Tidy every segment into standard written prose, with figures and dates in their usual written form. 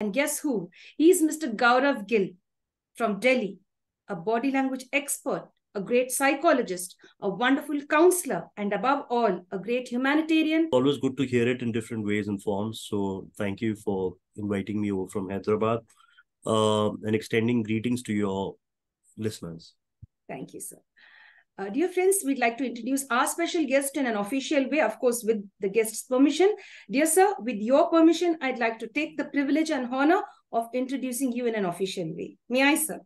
And guess who? He's Mr. Gaurav Gill from Delhi, a body language expert, a great psychologist, a wonderful counselor, and above all, a great humanitarian. Always good to hear it in different ways and forms. So thank you for inviting me over from Hyderabad and extending greetings to your listeners. Thank you, sir. Dear friends, we'd like to introduce our special guest in an official way, of course, with the guest's permission. Dear sir, with your permission, I'd like to take the privilege and honor of introducing you in an official way. May I, sir?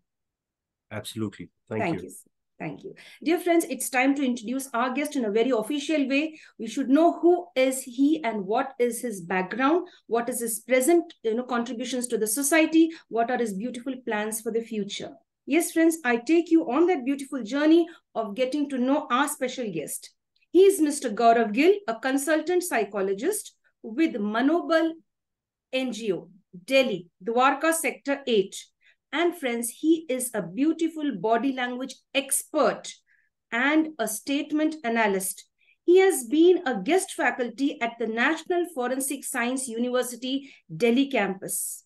Absolutely. Thank you. Sir. Thank you. Dear friends, it's time to introduce our guest in a very official way. We should know who is he and what is his background, what is his present contributions to the society, what are his beautiful plans for the future. Yes, friends, I take you on that beautiful journey of getting to know our special guest. He is Mr. Gaurav Gill, a consultant psychologist with Manobal NGO, Delhi, Dwarka Sector 8. And friends, he is a beautiful body language expert and a statement analyst. He has been a guest faculty at the National Forensic Science University, Delhi campus.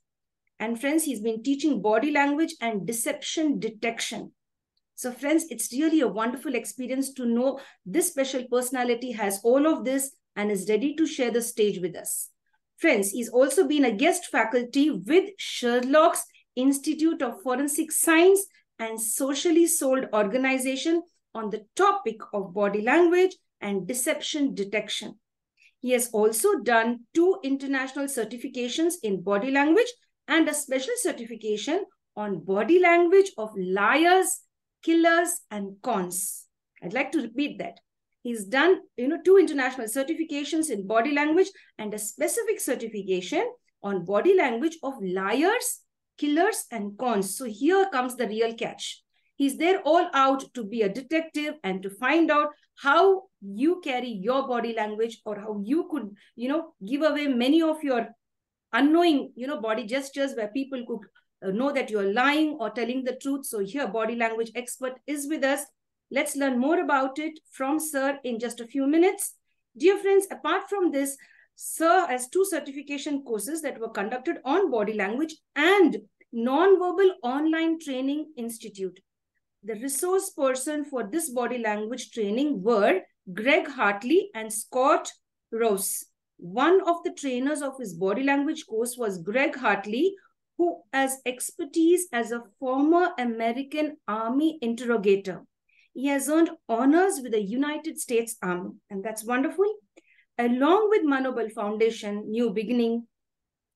And friends, he's been teaching body language and deception detection. So friends, it's really a wonderful experience to know this special personality has all of this and is ready to share the stage with us. Friends, he's also been a guest faculty with Sherlock's Institute of Forensic Science and socially sold organization on the topic of body language and deception detection. He has also done 2 international certifications in body language and a special certification on body language of liars, killers, and cons. I'd like to repeat that. He's done 2 international certifications in body language and a specific certification on body language of liars, killers, and cons. So here comes the real catch. He's there all out to be a detective and to find out how you carry your body language or how you could, give away many of your unknowing, body gestures where people could know that you're lying or telling the truth. So here, body language expert is with us. Let's learn more about it from Sir in just a few minutes. Dear friends, apart from this, Sir has 2 certification courses that were conducted on body language and Nonverbal Online Training Institute. The resource person for this body language training were Greg Hartley and Scott Rouse. One of the trainers of his body language course was Greg Hartley, who has expertise as a former American Army interrogator. He has earned honors with the United States Army, and that's wonderful. Along with Manobal Foundation, New Beginning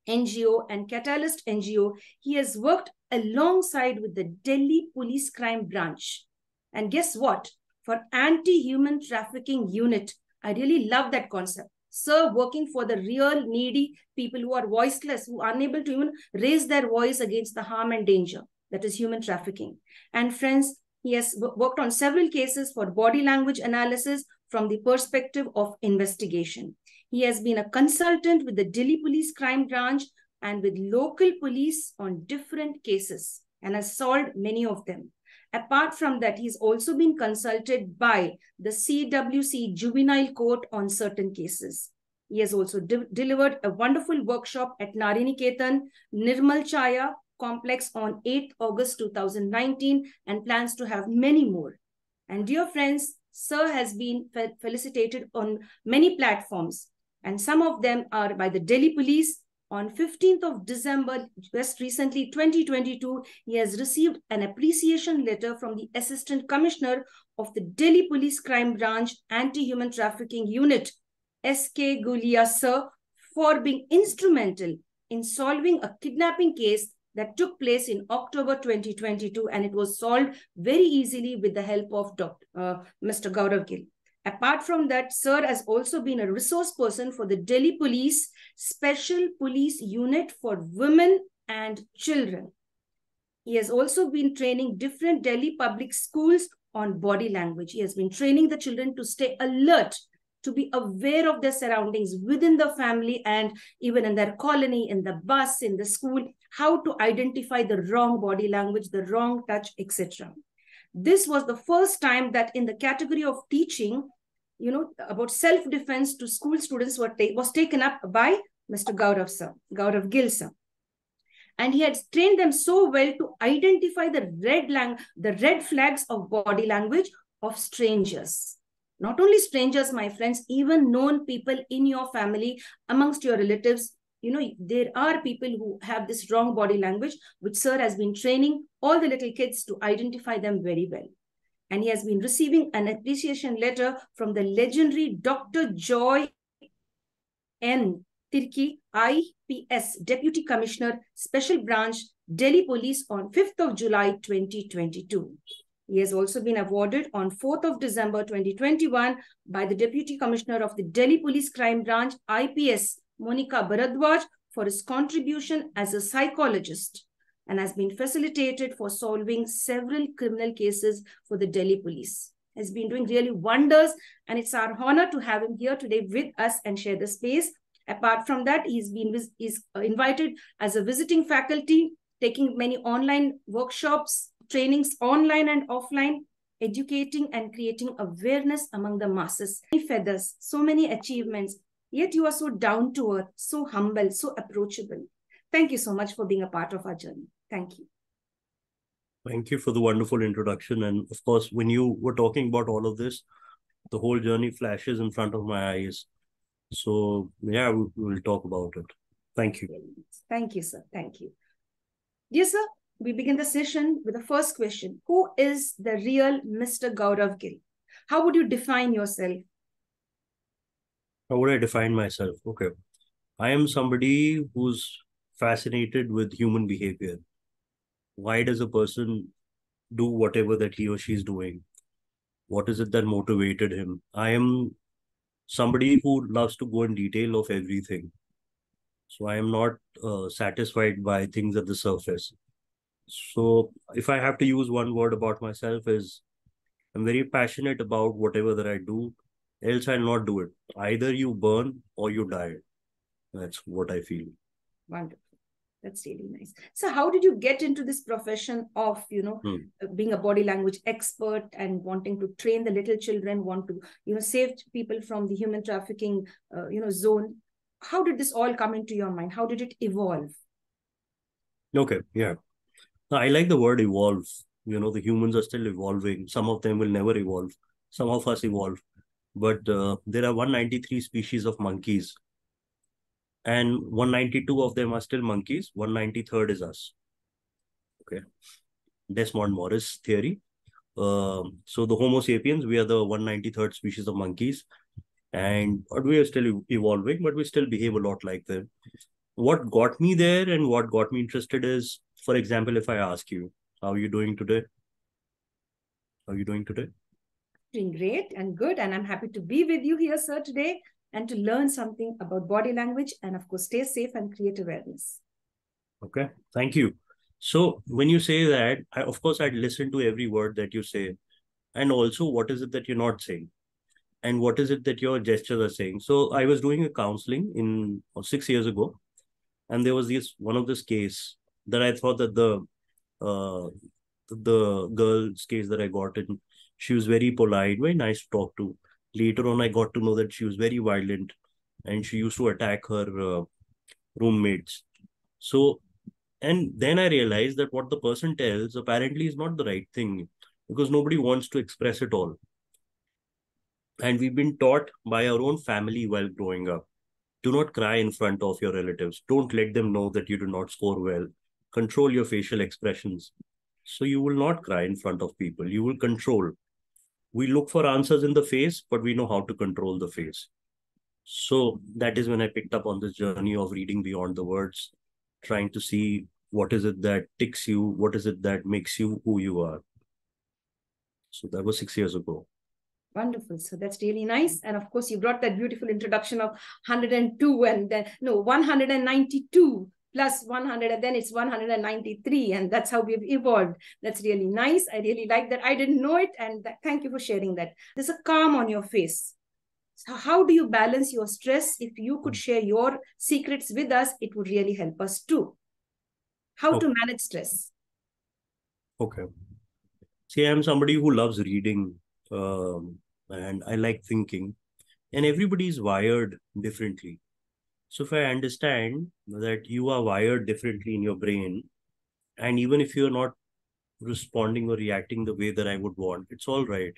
NGO, and Catalyst NGO, he has worked alongside with the Delhi Police Crime Branch. And guess what? For Anti-Human Trafficking Unit. I really love that concept. Sir working for the real needy people who are voiceless, who are unable to even raise their voice against the harm and danger that is human trafficking. And friends, he has worked on several cases for body language analysis from the perspective of investigation. He has been a consultant with the Delhi Police Crime Branch and with local police on different cases and has solved many of them. Apart from that, he's also been consulted by the CWC Juvenile Court on certain cases. He has also delivered a wonderful workshop at Nariniketan, Nirmal Chaya complex on 8th August 2019 and plans to have many more. And dear friends, Sir has been felicitated on many platforms, and some of them are by the Delhi Police. On 15th of December, just recently, 2022, he has received an appreciation letter from the Assistant Commissioner of the Delhi Police Crime Branch Anti-Human Trafficking Unit, S.K. Gulia Sir, for being instrumental in solving a kidnapping case that took place in October 2022, and it was solved very easily with the help of Mr. Gaurav Gill. Apart from that, Sir has also been a resource person for the Delhi Police Special Police Unit for Women and Children. He has also been training different Delhi public schools on body language. He has been training the children to stay alert, to be aware of their surroundings within the family and even in their colony, in the bus, in the school, how to identify the wrong body language, the wrong touch, etc. This was the first time that in the category of teaching, about self-defense to school students was taken up by Mr. Gaurav Gill, sir. And he had trained them so well to identify the red flags of body language of strangers. Not only strangers, my friends, even known people in your family, amongst your relatives. There are people who have this wrong body language, which sir has been training all the little kids to identify them very well. And he has been receiving an appreciation letter from the legendary Dr. Joy N. Tirki, IPS, Deputy Commissioner, Special Branch, Delhi Police on 5th of July 2022. He has also been awarded on 4th of December 2021 by the Deputy Commissioner of the Delhi Police Crime Branch, IPS, Monica Bharadwaj, for his contribution as a psychologist, and has been facilitated for solving several criminal cases for the Delhi Police. Has been doing really wonders, and it's our honor to have him here today with us and share the space. Apart from that, he's invited as a visiting faculty, taking many online workshops, trainings online and offline, educating and creating awareness among the masses. Many feathers, so many achievements, yet you are so down to earth, so humble, so approachable. Thank you so much for being a part of our journey. Thank you. Thank you for the wonderful introduction. And of course, when you were talking about all of this, the whole journey flashes in front of my eyes. So yeah, we'll talk about it. Thank you. Thank you, sir. Thank you. Dear sir, we begin the session with the first question. Who is the real Mr. Gaurav Gill? How would you define yourself? How would I define myself? Okay. I am somebody who's fascinated with human behavior. Why does a person do whatever that he or she is doing? What is it that motivated him? I am somebody who loves to go in detail of everything. So I am not satisfied by things at the surface. So if I have to use one word about myself, is I'm very passionate about whatever that I do, else I'll not do it. Either you burn or you die. That's what I feel. Wonderful. That's really nice. So how did you get into this profession of, being a body language expert and wanting to train the little children, want to, save people from the human trafficking, zone? How did this all come into your mind? How did it evolve? Okay, yeah. I like the word evolve. The humans are still evolving. Some of them will never evolve. Some of us evolve. But there are 193 species of monkeys. And 192 of them are still monkeys. 193rd is us. Okay. Desmond Morris theory. So the Homo sapiens, we are the 193rd species of monkeys. And we are still evolving, but we still behave a lot like them. What got me there and what got me interested is, for example, if I ask you, how are you doing today? How are you doing today? Doing great and good. And I'm happy to be with you here, sir, today, and to learn something about body language and, of course, stay safe and create awareness. Okay, thank you. So when you say that, of course, I'd listen to every word that you say. And also, what is it that you're not saying? And what is it that your gestures are saying? So I was doing a counseling 6 years ago. And there was one of this case that I thought that the girl's case that I got in, she was very polite, very nice to talk to. Later on, I got to know that she was very violent and she used to attack her roommates. So, and then I realized that what the person tells apparently is not the right thing, because nobody wants to express it all. And we've been taught by our own family while growing up. Do not cry in front of your relatives. Don't let them know that you do not score well. Control your facial expressions. So you will not cry in front of people. You will control. We look for answers in the face, but we know how to control the face. So that is when I picked up on this journey of reading beyond the words, trying to see what is it that ticks you, what is it that makes you who you are. So that was 6 years ago. Wonderful. So that's really nice. And of course, you brought that beautiful introduction of 102 and then, 192 plus 100, and then it's 193. And that's how we've evolved. That's really nice. I really like that. I didn't know it. And thank you for sharing that. There's a calm on your face. So how do you balance your stress? If you could share your secrets with us, it would really help us too. How to manage stress? Okay. See, I'm somebody who loves reading. And I like thinking, and everybody is wired differently. So if I understand that you are wired differently in your brain, and even if you're not responding or reacting the way that I would want, it's all right,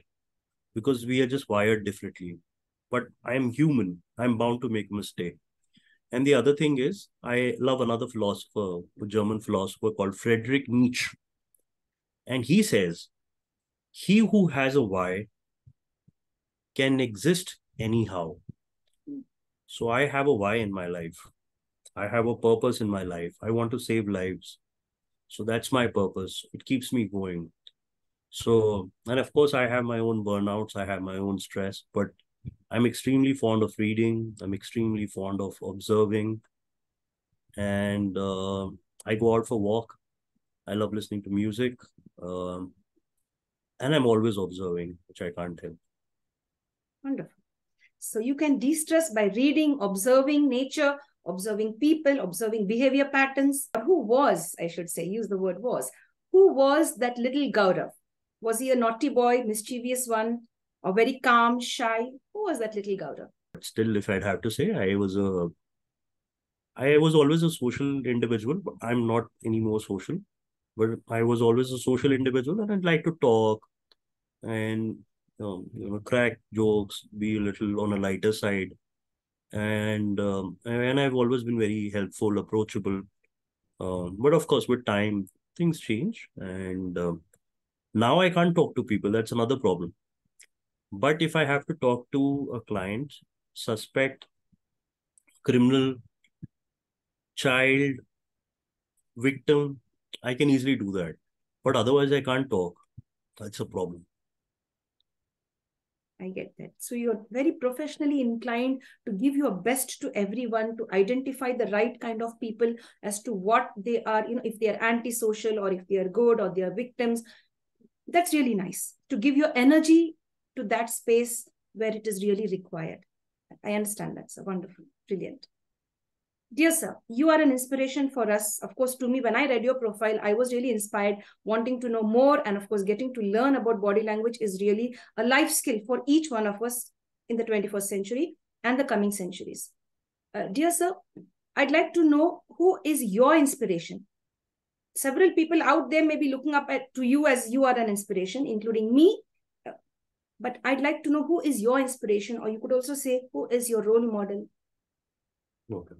because we are just wired differently. But I'm human. I'm bound to make a mistake. And the other thing is, I love another philosopher, a German philosopher called Friedrich Nietzsche. And he says, he who has a why can exist anyhow. So I have a why in my life. I have a purpose in my life. I want to save lives. So that's my purpose. It keeps me going. So, and of course, I have my own burnouts. I have my own stress, but I'm extremely fond of reading. I'm extremely fond of observing. And I go out for walk. I love listening to music. Um, and I'm always observing, which I can't help. Wonderful. So you can de-stress by reading, observing nature, observing people, observing behavior patterns. Who was, I should say, use the word was, who was that little Gaurav? Was he a naughty boy, mischievous one, or very calm, shy? Who was that little Gaurav? But still, if I'd have to say, I was always a social individual. But I'm not any more social, but I was always a social individual, and I'd like to talk and crack jokes, be a little on a lighter side, and I've always been very helpful, approachable. But of course, with time, things change, and now I can't talk to people. That's another problem. But if I have to talk to a client, suspect, criminal, child, victim, I can easily do that. But otherwise, I can't talk. That's a problem. I get that. So you're very professionally inclined to give your best to everyone, to identify the right kind of people as to what they are, if they are antisocial or if they are good or they are victims. That's really nice to give your energy to that space where it is really required. I understand that. So wonderful. Brilliant. Dear sir, you are an inspiration for us. Of course, to me, when I read your profile, I was really inspired, wanting to know more. And of course, getting to learn about body language is really a life skill for each one of us in the 21st century and the coming centuries. Dear sir, I'd like to know, who is your inspiration? Several people out there may be looking up to you as you are an inspiration, including me. But I'd like to know, who is your inspiration? Or you could also say, who is your role model? Okay.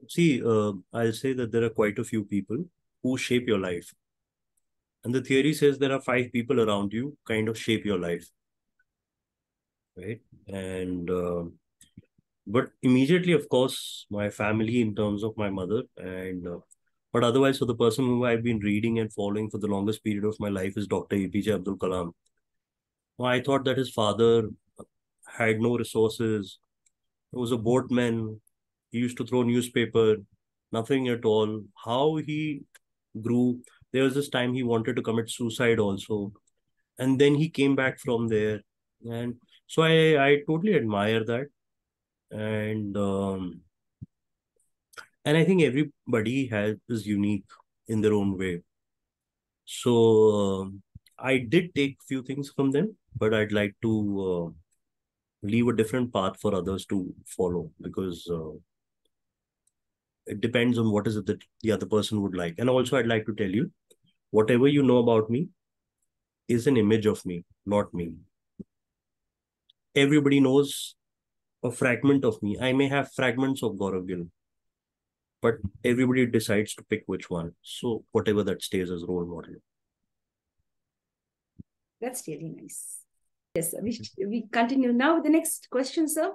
See, I'll say that there are quite a few people who shape your life. And the theory says there are 5 people around you kind of shape your life. Right. And, but immediately, of course, my family in terms of my mother. But otherwise, for the person who I've been reading and following for the longest period of my life is Dr. APJ Abdul Kalam. I thought that his father had no resources. He was a boatman. He used to throw newspaper, nothing at all. How he grew. There was this time he wanted to commit suicide also. And then he came back from there. And so I totally admire that. And and I think everybody is unique in their own way. So I did take few things from them, but I'd like to leave a different path for others to follow, because it depends on what is it that the other person would like. And also, I'd like to tell you, whatever you know about me is an image of me, not me. Everybody knows a fragment of me. I may have fragments of Gaurav Gill, but everybody decides to pick which one. So whatever that stays as role model. That's really nice. Yes, we continue now with the next question, sir.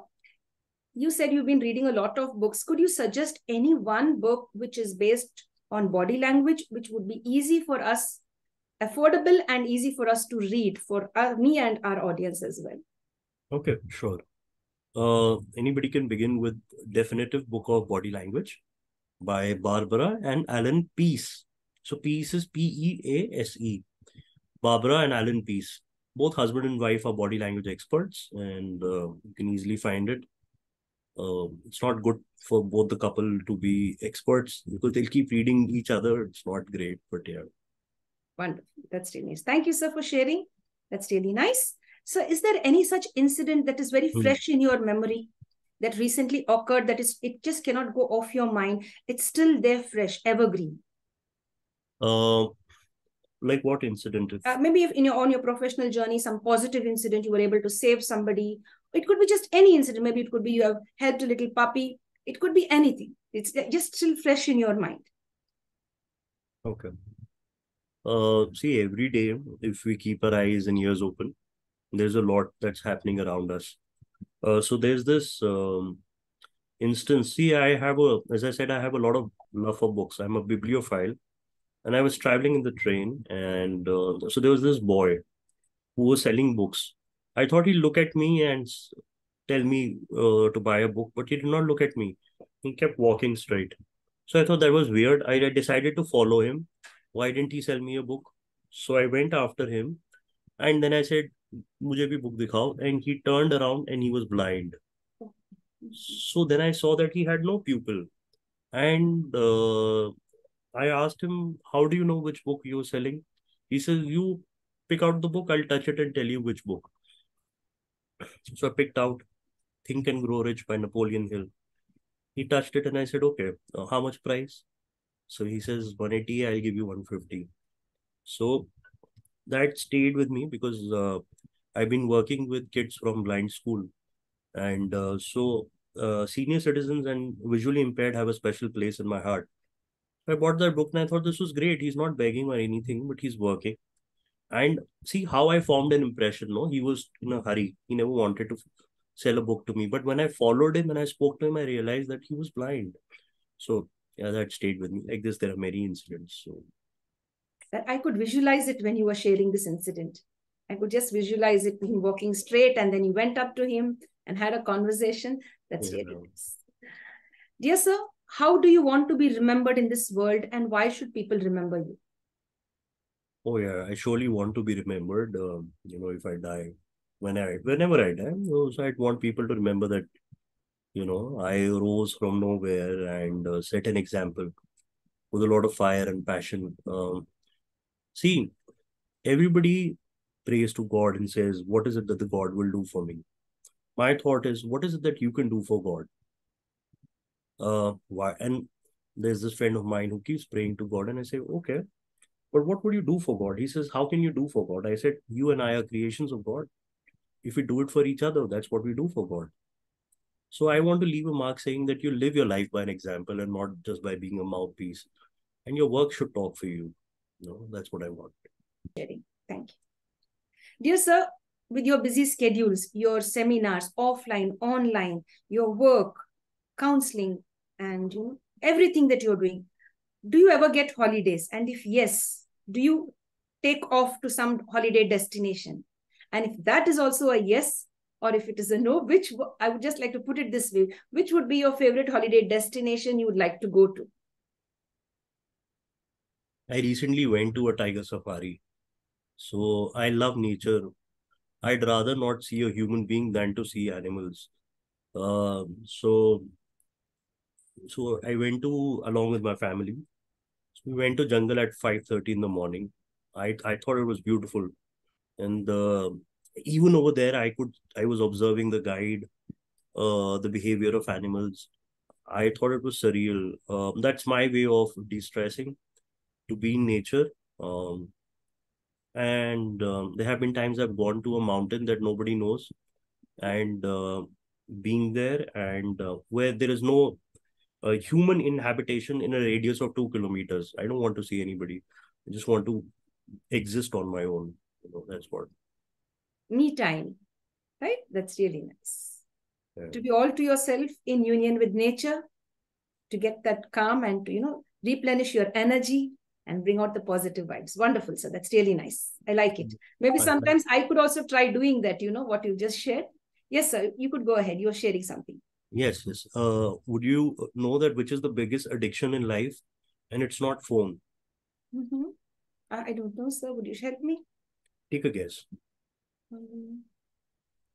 You said you've been reading a lot of books. Could you suggest any one book which is based on body language, which would be easy for us, affordable and easy for us to read for me and our audience as well? Okay, sure. Anybody can begin with Definitive Book of Body Language by Barbara and Alan Pease. So Pease is Pease. Barbara and Alan Pease. Both husband and wife are body language experts, and you can easily find it. It's not good for both the couple to be experts because they'll keep reading each other. It's not great, but yeah. Wonderful. That's really nice. Thank you, sir, for sharing. That's really nice. So is there any such incident that is very fresh in your memory? that recently occurred that it just cannot go off your mind? It's still there, fresh, evergreen. Like what incident? Maybe if on your professional journey, some positive incident, you were able to save somebody. It could be just any incident. Maybe it could be you have helped a little puppy. It could be anything. It's just still fresh in your mind. Okay. See, every day, if we keep our eyes and ears open, there's a lot that's happening around us. So there's this instance. See, as I said, I have a lot of love for books. I'm a bibliophile, and I was traveling in the train, and so there was this boy who was selling books. I thought he'd look at me and tell me to buy a book, but he did not look at me. He kept walking straight. So I thought that was weird. I decided to follow him. Why didn't he sell me a book? So I went after him, and then I said, "मुझे भी book दिखाओ." And he turned around and he was blind. So then I saw that he had no pupil. And I asked him, "How do you know which book you're selling?" He says, "You pick out the book, I'll touch it and tell you which book." So I picked out Think and Grow Rich by Napoleon Hill. He touched it and I said, "Okay, how much price?" So he says, 180, I'll give you 150. So that stayed with me because I've been working with kids from blind school. And senior citizens and visually impaired have a special place in my heart. I bought that book and I thought this was great. He's not begging or anything, but he's working. And see how I formed an impression. No, he was in a hurry. He never wanted to sell a book to me. But when I followed him and I spoke to him, I realized that he was blind. So yeah, that stayed with me. Like this, there are many incidents. So That I could visualize it when you were sharing this incident. I could just visualize it, him walking straight, and then you went up to him and had a conversation. That's yeah. really nice. Dear sir, how do you want to be remembered in this world, and why should people remember you? Oh yeah, I surely want to be remembered. If I die, whenever I die, so I'd want people to remember that I rose from nowhere and set an example with a lot of fire and passion. See, everybody prays to God and says, "What is it that the God will do for me?" My thought is, what is it that you can do for God? Why? And there's this friend of mine who keeps praying to God, and I say, "Okay, but what would you do for God?" He says, "How can you do for God?" I said, "You and I are creations of God. If we do it for each other, that's what we do for God." So I want to leave a mark saying that you live your life by an example and not just by being a mouthpiece. And your work should talk for you. That's what I want. Thank you. Dear sir, with your busy schedules, your seminars, offline, online, your work, counseling, and everything that you're doing, do you ever get holidays? And if yes, do you take off to some holiday destination? And if that is also a yes, or if it is a no, which I would just like to put it this way, which would be your favorite holiday destination you would like to go to? I recently went to a tiger safari. So I love nature. I'd rather not see a human being than to see animals. So I went to along with my family. So we went to jungle at 5:30 in the morning. I thought it was beautiful, and even over there, I was observing the guide, the behavior of animals. I thought it was surreal. That's my way of de-stressing, to be in nature. And there have been times I've gone to a mountain that nobody knows, and being there, and where there is no human inhabitation in a radius of 2 kilometers. I don't want to see anybody. I just want to exist on my own. That's what. Me time, right? That's really nice. Yeah. To be all to yourself in union with nature, to get that calm and to, replenish your energy and bring out the positive vibes. Wonderful, sir. That's really nice. I like it. Maybe sometimes I could also try doing that, what you just shared. Yes, sir. You could go ahead. You're sharing something. Yes, yes. Would you know that which is the biggest addiction in life? And it's not phone. Mm-hmm. I don't know, sir. Would you help me? Take a guess.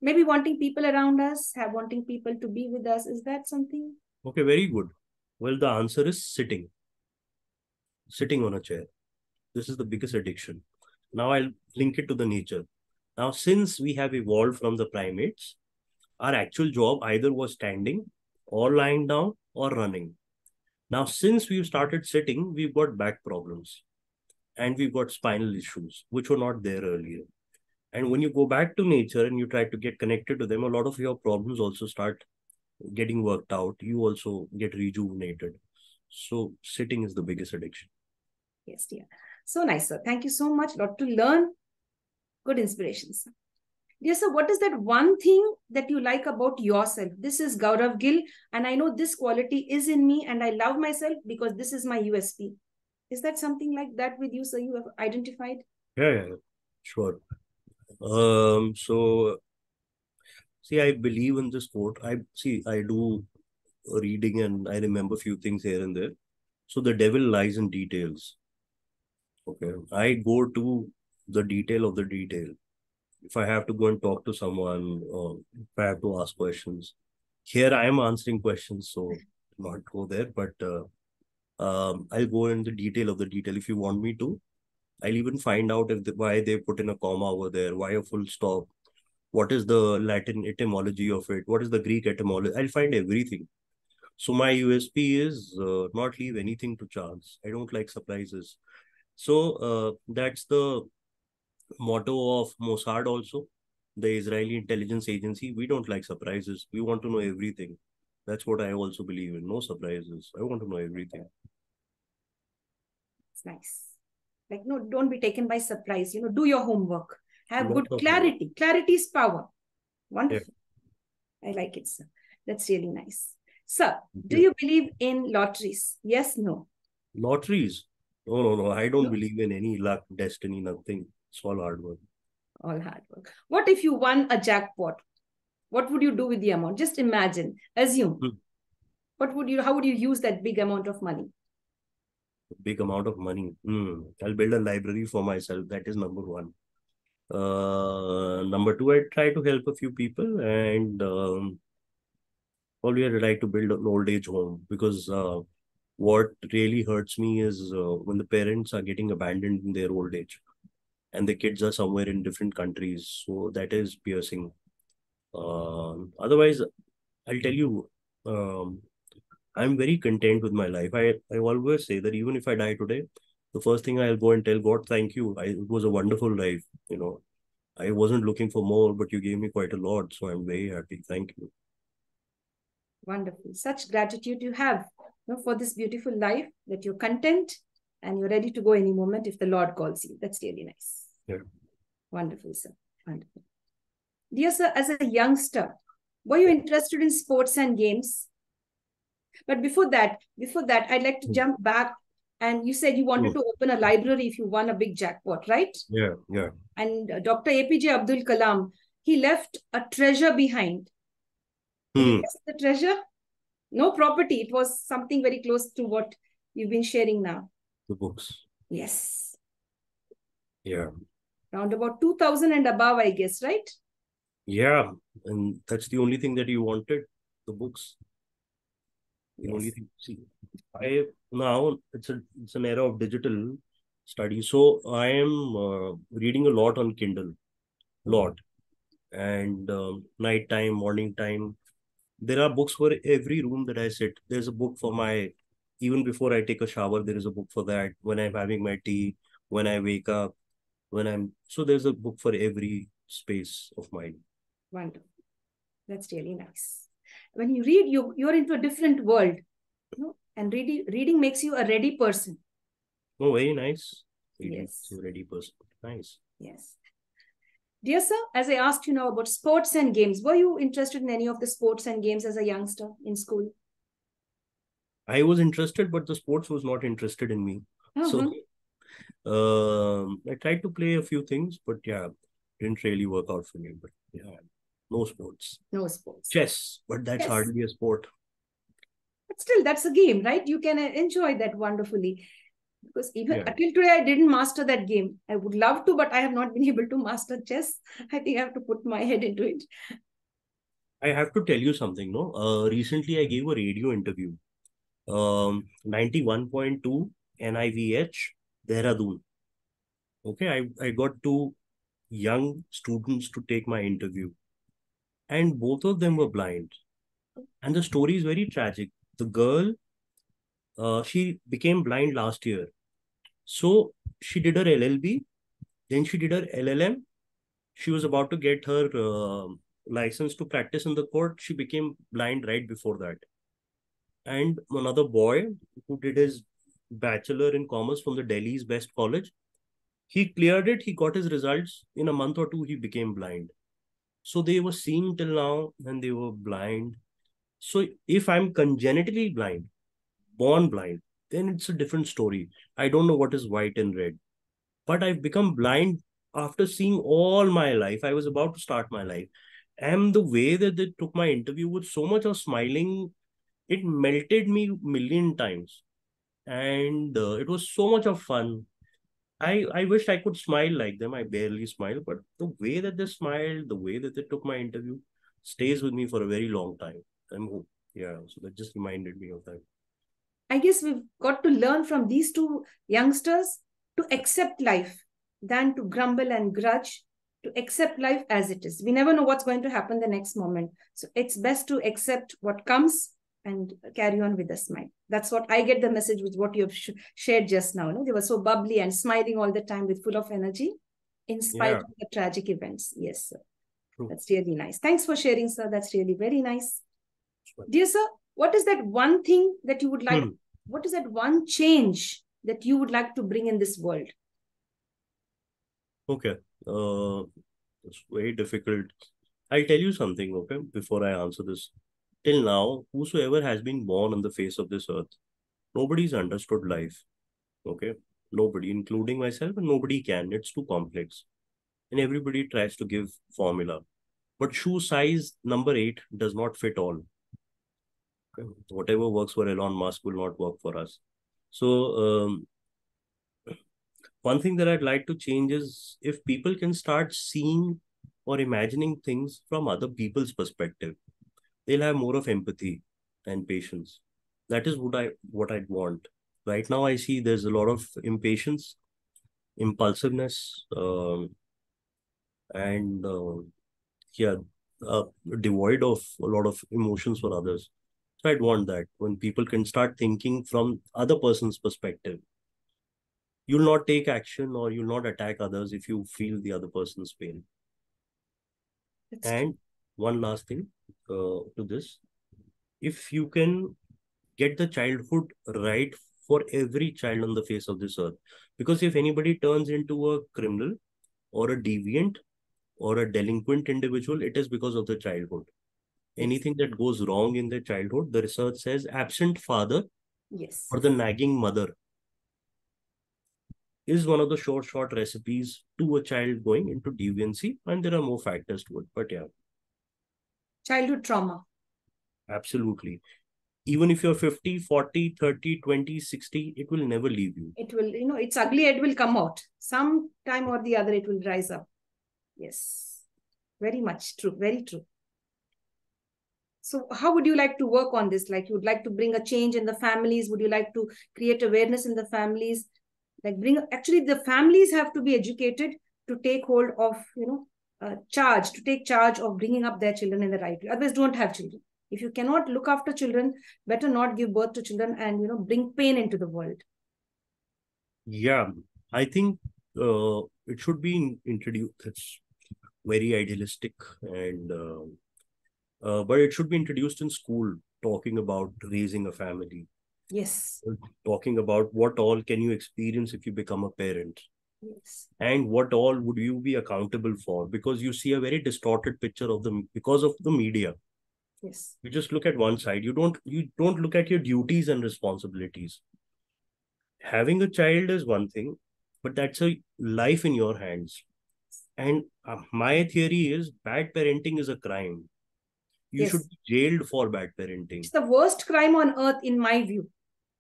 Maybe wanting people around us, wanting people to be with us. Is that something? Okay, very good. Well, the answer is sitting on a chair. This is the biggest addiction. Now I'll link it to the nature. Now, since we have evolved from the primates, Our actual job either was standing or lying down or running. Now, since we've started sitting, we've got back problems and we've got spinal issues, which were not there earlier. And when you go back to nature and you try to get connected to them, a lot of your problems also start getting worked out. You also get rejuvenated. So sitting is the biggest addiction. Yes, dear. So nice, sir. Thank you so much. Lot to learn. Good inspirations. Dear sir, what is that one thing that you like about yourself? This is Gaurav Gill, and I know this quality is in me, and I love myself because this is my USP. Is that something like that with you, sir? You have identified? Yeah, sure. So see, I believe in this quote. I do reading and I remember few things here and there. So the devil lies in details. Okay. I go to the detail of the detail. If I have to go and talk to someone, or if I have to ask questions, here I am answering questions, so not go there, but I'll go in the detail of the detail. If you want me to, I'll even find out why they put in a comma over there, why a full stop, what is the Latin etymology of it, what is the Greek etymology. I'll find everything. So my USP is not leave anything to chance. I don't like surprises. So that's the motto of Mossad also, the Israeli intelligence agency. We don't like surprises. We want to know everything. That's what I also believe in. No surprises. I want to know everything. It's nice. Like, no, don't be taken by surprise. Do your homework. Have Lot good of clarity. Clarity is power. yeah. Wonderful. I like it, sir. That's really nice. Sir, do Yeah. you believe in lotteries? Yes, no? Lotteries. No. I don't No? believe in any luck, destiny, nothing. It's all hard work. All hard work. What if you won a jackpot? What would you do with the amount? Just imagine, assume. Hmm. How would you use that big amount of money? Big amount of money. I'll build a library for myself. That is number one. Number two, I try to help a few people, and probably I'd like to build an old age home, because what really hurts me is when the parents are getting abandoned in their old age and the kids are somewhere in different countries. So that is piercing. Otherwise, I'll tell you, um, I'm very content with my life. I always say that even if I die today, the first thing I'll go and tell God, thank you. It was a wonderful life. I wasn't looking for more, but you gave me quite a lot. So I'm very happy. Thank you. Wonderful. Such gratitude you have for this beautiful life, that you're content and you're ready to go any moment if the Lord calls you. That's really nice. Yeah. Wonderful, sir. Wonderful. Dear sir, as a youngster, were you interested in sports and games? But before that, I'd like to jump back. And you said you wanted to open a library if you won a big jackpot, right? Yeah. And Dr. APJ Abdul Kalam, he left a treasure behind. Can you guess the treasure? No property. It was something very close to what you've been sharing now. The books. Yes. Yeah. Around about 2000 and above, I guess, right? Yeah. And that's the only thing that you wanted, the books. The only Yes. thing. See, I now it's an era of digital study. So I am reading a lot on Kindle, lot, and night time, morning time. There are books for every room that I sit. There's a book for my, even before I take a shower, there is a book for that. When I'm having my tea, when I wake up, so there's a book for every space of mine. Wonderful. That's really nice. When you read, you're into a different world. And reading makes you a ready person. Oh, very nice. Yes. Ready person. Nice. Yes. Dear sir, as I asked you now about sports and games, were you interested in any of the sports and games as a youngster in school? I was interested, but the sports was not interested in me. So I tried to play a few things, but yeah, didn't really work out for me. But yeah, no sports. No sports. Chess, but that's hardly a sport. But still, that's a game, right? You can enjoy that wonderfully. Because even until today, I didn't master that game. I would love to, but I have not been able to master chess. I think I have to put my head into it. I have to tell you something, no? Recently, I gave a radio interview. 91.2 NIVH, Dehradun. Okay, I got two young students to take my interview. and both of them were blind. And the story is very tragic. The girl, she became blind last year. So she did her LLB, then she did her LLM. She was about to get her license to practice in the court. She became blind right before that. And another boy who did his bachelor in commerce from the Delhi's best college, he cleared it. He got his results in a month or two. He became blind. So they were seeing till now and they were blind. So if I'm congenitally blind, born blind, then it's a different story. I don't know what is white and red, but I've become blind after seeing all my life. I was about to start my life. And the way that they took my interview with so much of smiling, it melted me million times. And it was so much of fun. I wished I could smile like them. I barely smile, but the way that they smiled, the way that they took my interview stays with me for a very long time. Yeah, so that just reminded me of that. I guess we've got to learn from these two youngsters to accept life than to grumble and grudge, to accept life as it is. We never know what's going to happen the next moment. So it's best to accept what comes and carry on with a smile. That's what I get the message with what you've shared just now. No? They were so bubbly and smiling all the time with full of energy in spite Yeah, of the tragic events. Yes, sir. true. That's really nice. Thanks for sharing, sir. That's really very nice. Sure. Dear sir, what is that one thing that you would like, what is that one change that you would like to bring in this world? Okay. It's very difficult. I'll tell you something, okay, before I answer this. Till now, whosoever has been born on the face of this earth, nobody's understood life. Okay. Nobody, including myself, and nobody can. It's too complex. And everybody tries to give formula. But shoe size number 8 does not fit all. Okay? Whatever works for Elon Musk will not work for us. So one thing that I'd like to change is if people can start seeing or imagining things from other people's perspective, they'll have more of empathy and patience. That is what I'd want. Right now, I see there's a lot of impatience, impulsiveness, and yeah, uh, devoid of a lot of emotions for others. So I'd want that when people can start thinking from other person's perspective. You'll not take action or you'll not attack others if you feel the other person's pain. And one last thing to this, if you can get the childhood right for every child on the face of this earth, because if anybody turns into a criminal or a deviant or a delinquent individual, it is because of the childhood. Anything that goes wrong in their childhood, the research says absent father Yes. or the nagging mother is one of the short recipes to a child going into deviancy, and there are more factors to it. But yeah, Childhood trauma. absolutely. Even if you're 50, 40, 30, 20, 60, it will never leave you. It will, it's ugly, it will come out. Some time or the other, it will rise up. Yes. Very much true. Very true. So how would you like to work on this? Like you would like to bring a change in the families? Would you like to create awareness in the families? Like actually the families have to be educated to take hold of, to take charge of bringing up their children in the right way. Otherwise, don't have children. If you cannot look after children, better not give birth to children and, bring pain into the world. Yeah, I think it should be introduced. It's very idealistic, and but it should be introduced in school, talking about raising a family. Yes. Talking about what all can you experience if you become a parent. Yes. And what all would you be accountable for, because you see a very distorted picture of them because of the media. Yes. You just look at one side. You don't look at your duties and responsibilities. Having a child is one thing, but that's a life in your hands. And my theory is bad parenting is a crime. You Yes. should be jailed for bad parenting. It's the worst crime on earth, in my view.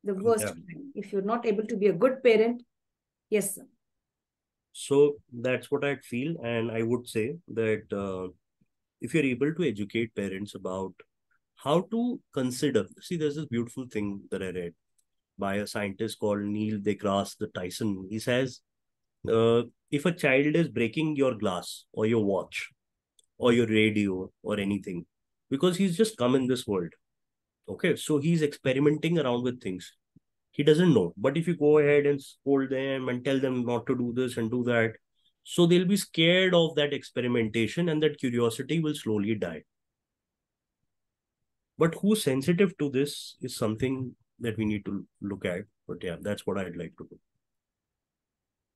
The worst Yeah. crime. If you're not able to be a good parent, yes, sir. So that's what I'd feel. And I would say that if you're able to educate parents about how to consider, see, there's this beautiful thing that I read by a scientist called Neil deGrasse Tyson. He says, if a child is breaking your glass or your watch or your radio or anything, because he's just come in this world. Okay, so he's experimenting around with things. He doesn't know. But if you go ahead and scold them and tell them not to do this and do that, so they'll be scared of that experimentation, and that curiosity will slowly die. But who's sensitive to this is something that we need to look at. But yeah, that's what I'd like to do.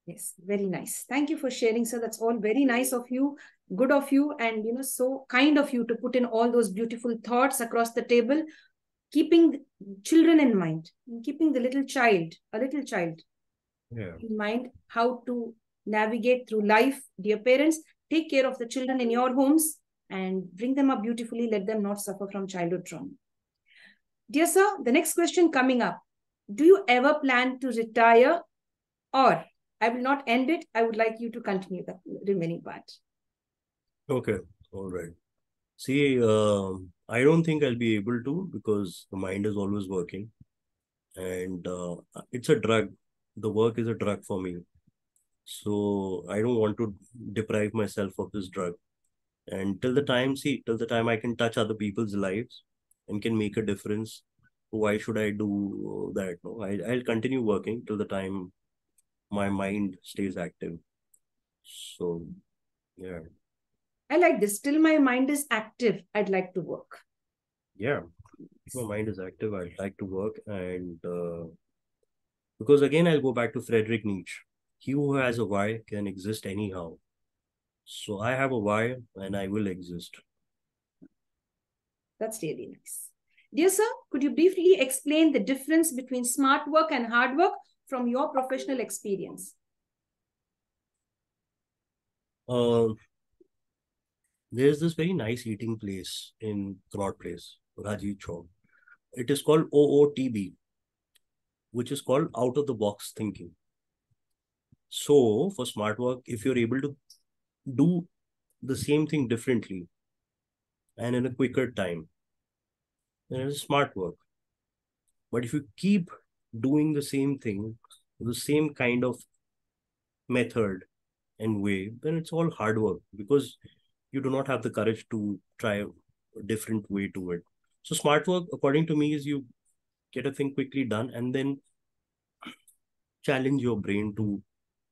Yes, very nice. Thank you for sharing, sir. That's all very nice of you, good of you, and so kind of you to put in all those beautiful thoughts across the table, keeping children in mind, keeping the little child, a little child in mind, how to navigate through life. Dear parents, take care of the children in your homes and bring them up beautifully. Let them not suffer from childhood trauma. Dear sir, the next question coming up. Do you ever plan to retire, or I will not end it. I would like you to continue the remaining part. Okay, all right. See, I don't think I'll be able to, because the mind is always working, and it's a drug. The work is a drug for me. So I don't want to deprive myself of this drug. And till the time I can touch other people's lives and can make a difference, why should I do that? No, I'll continue working till the time my mind stays active. So, yeah. I like this. Till my mind is active, I'd like to work. Yeah. If my mind is active, I'd like to work. And because again, I'll go back to Friedrich Nietzsche. He who has a why can exist anyhow. So I have a why and I will exist. That's really nice. Dear sir, could you briefly explain the difference between smart work and hard work from your professional experience? There's this very nice eating place in Connaught Place, Rajiv Chowk. It is called OOTB, which is called out of the box thinking. So for smart work, if you're able to do the same thing differently and in a quicker time, then it's smart work. But if you keep doing the same thing, the same kind of method and way, then it's all hard work, because you do not have the courage to try a different way to it. So smart work, according to me, is you get a thing quickly done and then challenge your brain to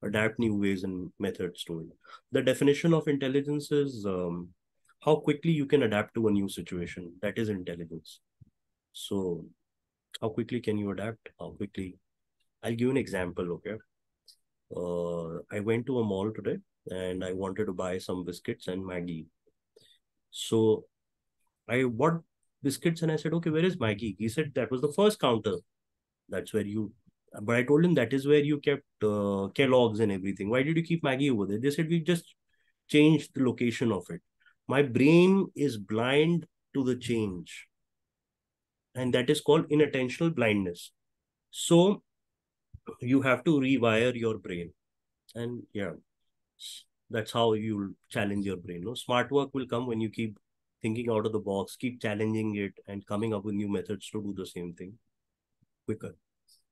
adapt new ways and methods to it. The definition of intelligence is how quickly you can adapt to a new situation. That is intelligence. So how quickly can you adapt? How quickly? I'll give you an example, okay? I went to a mall today and I wanted to buy some biscuits and Maggie. So I bought biscuits and I said, okay, where is Maggie? He said that was the first counter. That's where you, but I told him that is where you kept Kellogg's and everything. Why did you keep Maggie over there? They said we just changed the location of it. My brain is blind to the change. And that is called inattentional blindness. So you have to rewire your brain. And yeah, that's how you'll challenge your brain. No, smart work will come when you keep thinking out of the box, keep challenging it and coming up with new methods to do the same thing quicker.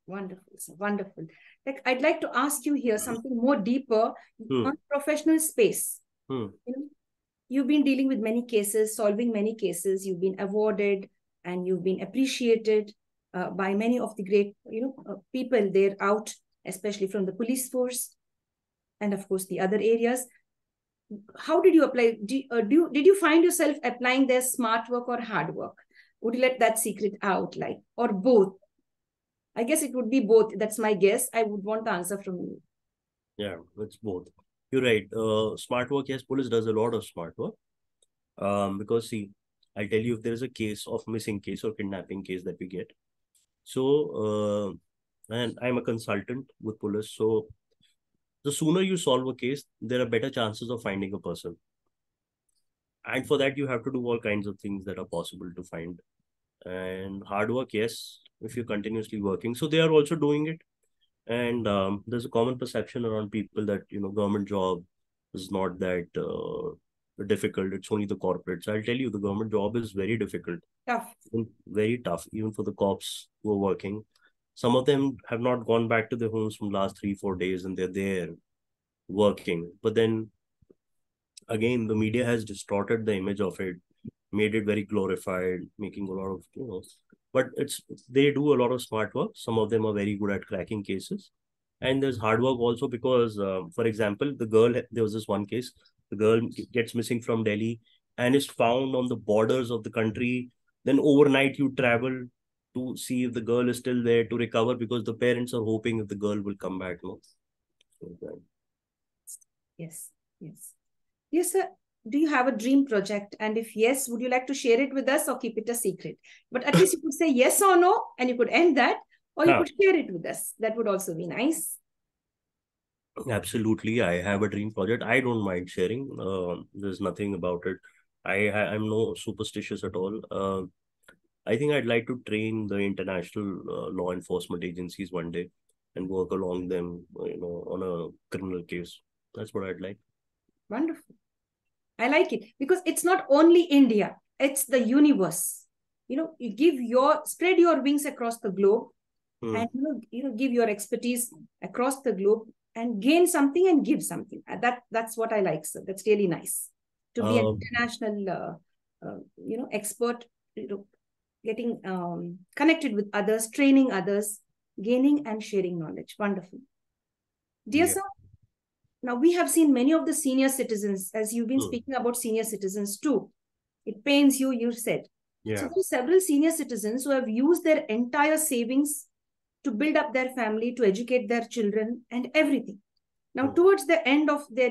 Wonderful, sir. Wonderful. Like, I'd like to ask you here something more deeper on professional space. You've been dealing with many cases, solving many cases. You've been awarded and you've been appreciated by many of the great, people there out, especially from the police force and of course the other areas. How did you apply? Did you find yourself applying their smart work or hard work? Would you let that secret out, like, or both? I guess it would be both. That's my guess. I would want the answer from you. Yeah, it's both. You're right. Smart work, yes, police does a lot of smart work. Because see, I'll tell you, if there is a case of missing case or kidnapping case that we get. So, and I'm a consultant with police. So the sooner you solve a case, there are better chances of finding a person. And for that, you have to do all kinds of things that are possible to find. And hard work, yes, if you're continuously working. So they are also doing it. And there's a common perception around people that, government job is not that difficult. It's only the corporates. I'll tell you, the government job is very difficult. Tough. Very tough, even for the cops who are working. Some of them have not gone back to their homes from last 3-4 days and they're there working. But then again, the media has distorted the image of it, made it very glorified, making a lot of, but they do a lot of smart work. Some of them are very good at cracking cases. And there's hard work also because, for example, there was this one case, the girl gets missing from Delhi and is found on the borders of the country. Then overnight you travel to see if the girl is still there to recover because the parents are hoping if the girl will come back. No? So, Yes, yes. Yes, sir. Do you have a dream project? And if yes, would you like to share it with us or keep it a secret? But at least you could say yes or no, and you could end that, or you could share it with us. That would also be nice. Absolutely, I have a dream project. I don't mind sharing. There's nothing about it. I'm no superstitious at all. I think I'd like to train the international law enforcement agencies one day and work along them, on a criminal case. That's what I'd like. Wonderful. I like it because it's not only India, it's the universe. You spread your wings across the globe and give your expertise across the globe and gain something and give something. That's what I like, sir. That's really nice to be an international expert, getting connected with others, training others, gaining and sharing knowledge. Wonderful. Dear sir, now we have seen many of the senior citizens, as you've been speaking about senior citizens too. It pains you, you said. Yeah. So there are several senior citizens who have used their entire savings to build up their family, to educate their children and everything. Now, towards the end of their,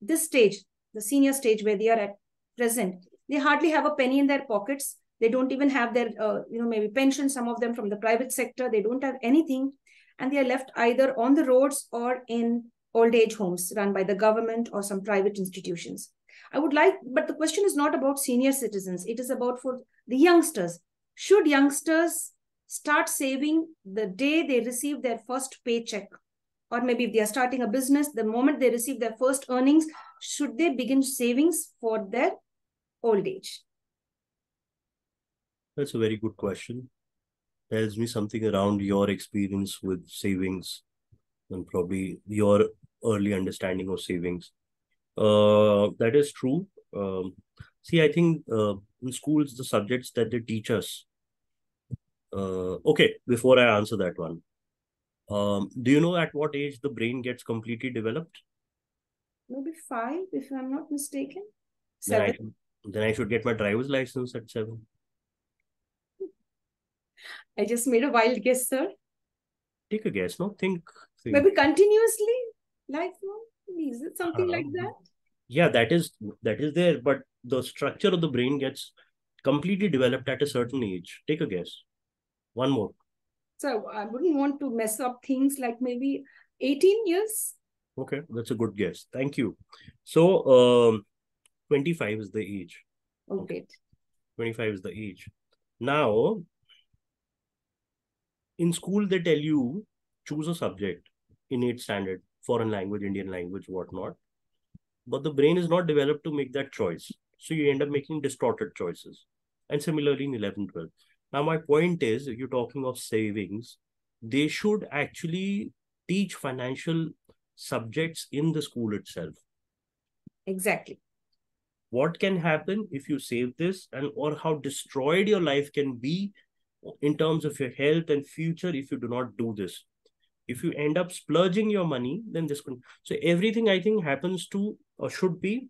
this stage, the senior stage where they are at present, they hardly have a penny in their pockets. They don't even have their, maybe pension, some of them from the private sector. They don't have anything. And they are left either on the roads or in old age homes run by the government or some private institutions. But the question is not about senior citizens. It is about for the youngsters. Should youngsters start saving the day they receive their first paycheck? Or maybe if they are starting a business, the moment they receive their first earnings, should they begin savings for their old age? That's a very good question. Tells me something around your experience with savings and probably your early understanding of savings. That is true. See, I think in schools, the subjects that they teach us. Okay, before I answer that one, do you know at what age the brain gets completely developed? Maybe 5, if I'm not mistaken. Then 7. Then I should get my driver's license at 7. I just made a wild guess, sir. Take a guess, no? Think. Maybe continuously, lifelong. Is it something like that? Yeah, that is there, but the structure of the brain gets completely developed at a certain age. Take a guess. One more. So I wouldn't want to mess up things, like maybe 18 years. Okay, that's a good guess. Thank you. So 25 is the age. Okay. 25 is the age. Now, in school, they tell you choose a subject, innate standard, foreign language, Indian language, whatnot. But the brain is not developed to make that choice. So you end up making distorted choices. And similarly in 11, 12. Now, my point is, if you're talking of savings, they should actually teach financial subjects in the school itself. Exactly. What can happen if you save this, and or how destroyed your life can be in terms of your health and future if you do not do this. If you end up splurging your money, then this can. So everything I think happens to or should be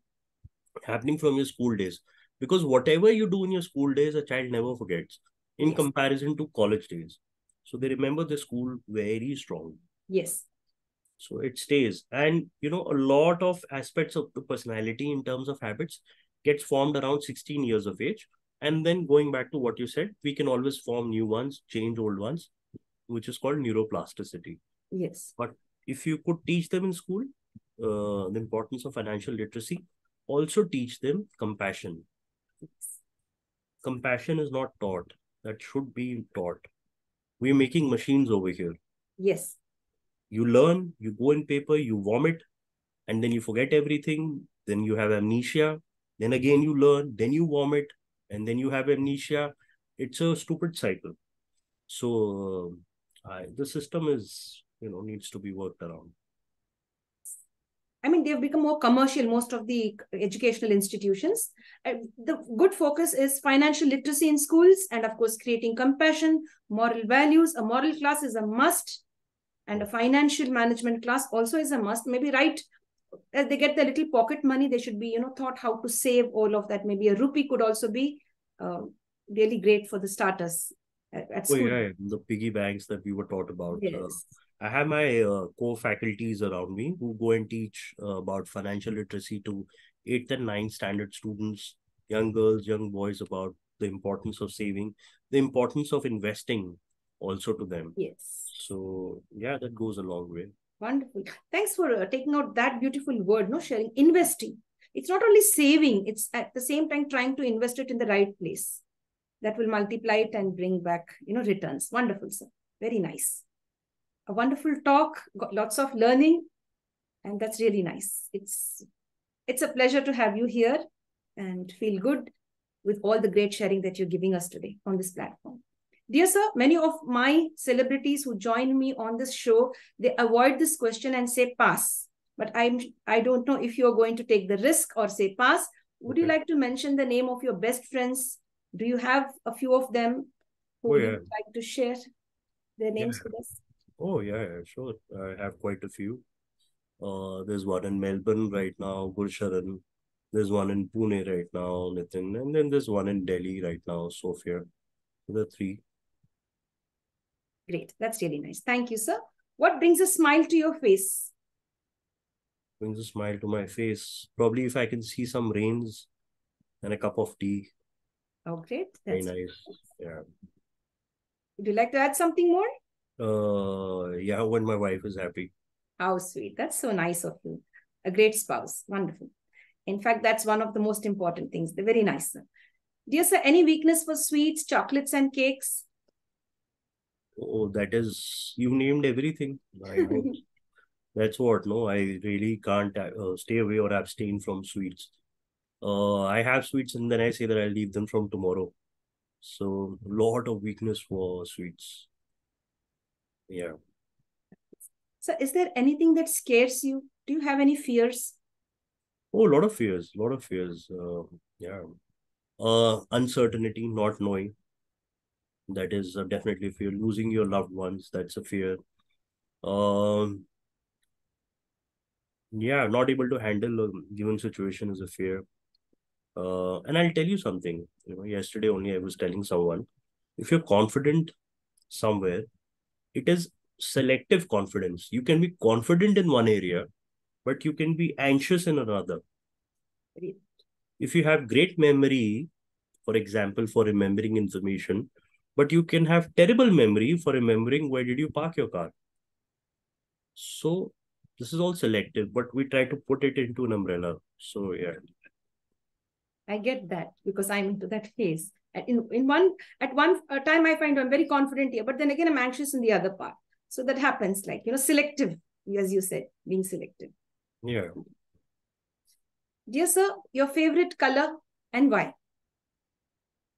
happening from your school days, because whatever you do in your school days, a child never forgets in comparison to college days. So they remember the school very strong. Yes. So it stays. And, a lot of aspects of the personality in terms of habits gets formed around 16 years of age. And then going back to what you said, we can always form new ones, change old ones, which is called neuroplasticity. Yes. But if you could teach them in school, the importance of financial literacy, also teach them compassion. Yes. Compassion is not taught. That should be taught. We're making machines over here. Yes. You learn, you go in paper, you vomit, and then you forget everything. Then you have amnesia. Then again you learn, then you vomit, and then you have amnesia. It's a stupid cycle. So the system is, needs to be worked around. I mean, they've become more commercial, most of the educational institutions. The good focus is financial literacy in schools, and of course, creating compassion, moral values. A moral class is a must, and a financial management class also is a must. Maybe right as they get the little pocket money, they should be, taught how to save all of that. Maybe a rupee could also be really great for the starters at Oh school. yeah, the piggy banks that we were taught about. Yes. I have my co-faculties around me who go and teach about financial literacy to 8th and 9th standard students, young girls, young boys, about the importance of saving, the importance of investing also to them. Yes. So yeah, that goes a long way. Wonderful. Thanks for taking out that beautiful word, no, sharing. Investing. It's not only saving, it's at the same time trying to invest it in the right place. That will multiply it and bring back, returns. Wonderful, sir. Very nice. A wonderful talk, got lots of learning, and that's really nice. It's a pleasure to have you here and feel good with all the great sharing that you're giving us today on this platform. Dear sir, many of my celebrities who join me on this show, they avoid this question and say pass. But I don't know if you're going to take the risk or say pass. Would you like to mention the name of your best friends? Do you have a few of them who you would like to share their names with us? Oh yeah, sure. I have quite a few. There's one in Melbourne right now, Gursharan. There's one in Pune right now, Nitin. And then there's one in Delhi right now, Sophia. The three. Great. That's really nice. Thank you, sir. What brings a smile to your face? Brings a smile to my face. Probably if I can see some rains and a cup of tea. Oh, great. Very nice. Yeah. Would you like to add something more? Yeah, when my wife is happy. How sweet. That's so nice of you. A great spouse. Wonderful. In fact, that's one of the most important things. They're very nice, sir. Dear sir, any weakness for sweets, chocolates, and cakes? Oh, that is, you named everything. That's what, no, I really can't stay away or abstain from sweets. I have sweets and then I say that I'll leave them from tomorrow. So, lot of weakness for sweets. Yeah. So, is there anything that scares you? Do you have any fears? Oh, a lot of fears, lot of fears. Yeah. Uncertainty, not knowing. That is definitely a fear. Losing your loved ones, that's a fear. Um, yeah, not able to handle a given situation is a fear. And I'll tell you something. Yesterday only I was telling someone, if you're confident somewhere, it is selective confidence. You can be confident in one area, but you can be anxious in another. If you have great memory, for example, for remembering information, but you can have terrible memory for remembering where did you park your car. So this is all selective, but we try to put it into an umbrella. So yeah. I get that because I'm into that phase. At one time, I find I'm very confident here, but then again, I'm anxious in the other part. So that happens, like selective, as you said, being selective. Yeah. Dear sir, your favorite color and why?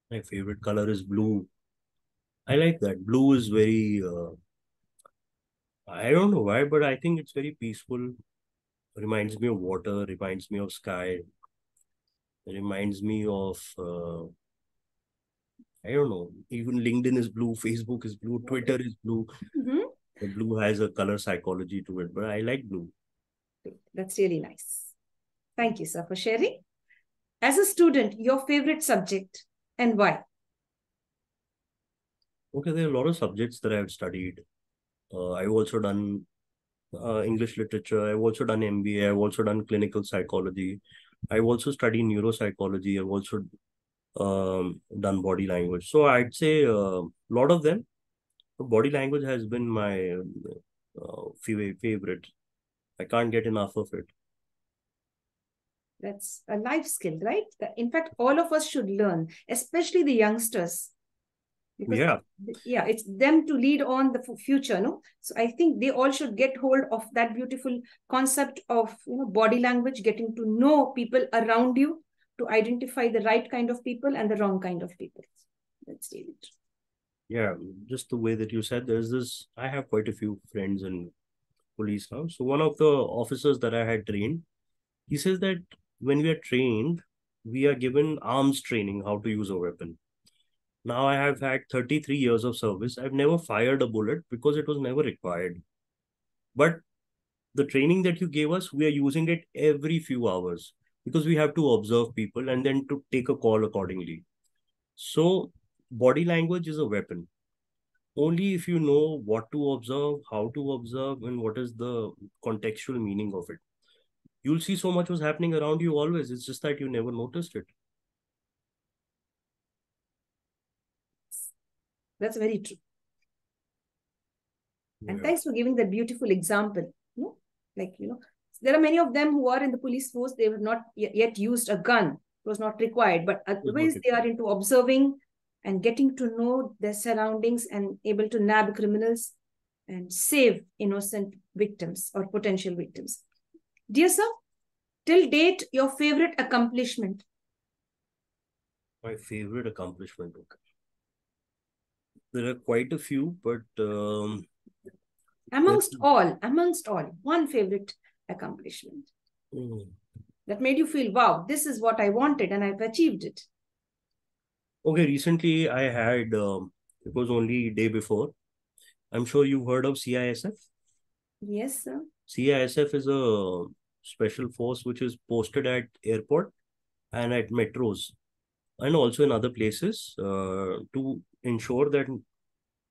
My favorite color is blue. I like that. Blue is very, I don't know why, but I think it's very peaceful. Reminds me of water, reminds me of sky, reminds me of, I don't know, even LinkedIn is blue, Facebook is blue, Twitter is blue. The blue has a color psychology to it, but I like blue. That's really nice. Thank you, sir, for sharing. As a student, your favorite subject and why? Okay, there are a lot of subjects that I've studied. I've also done English literature. I've also done MBA. I've also done clinical psychology. I've also studied neuropsychology. I've also done body language. So I'd say a lot of them. Body language has been my favorite. I can't get enough of it. That's a life skill, right? In fact, all of us should learn, especially the youngsters. Because it's them to lead on the future, no? So I think they all should get hold of that beautiful concept of body language, getting to know people around you, to identify the right kind of people and the wrong kind of people. That's it. Yeah, just the way that you said, there's this, I have quite a few friends in police now. So one of the officers that I had trained, he says that when we are trained, we are given arms training, how to use a weapon. Now I have had 33 years of service. I've never fired a bullet because it was never required. But the training that you gave us, we are using it every few hours because we have to observe people and then to take a call accordingly. So body language is a weapon. Only if you know what to observe, how to observe, and what is the contextual meaning of it. You'll see so much was happening around you always. It's just that you never noticed it. That's very true. Yeah. And thanks for giving that beautiful example. You know, like, you know, there are many of them who are in the police force. They have not yet used a gun. It was not required. But otherwise, they are into observing and getting to know their surroundings and able to nab criminals and save innocent victims or potential victims. Dear sir, till date, your favorite accomplishment? My favorite accomplishment. Okay. There are quite a few, but amongst all, one favorite accomplishment that made you feel, wow, this is what I wanted and I've achieved it. Okay, recently I had, it was only day before. I'm sure you've heard of CISF. Yes, sir. CISF is a special force which is posted at airport and at metros and also in other places to ensure that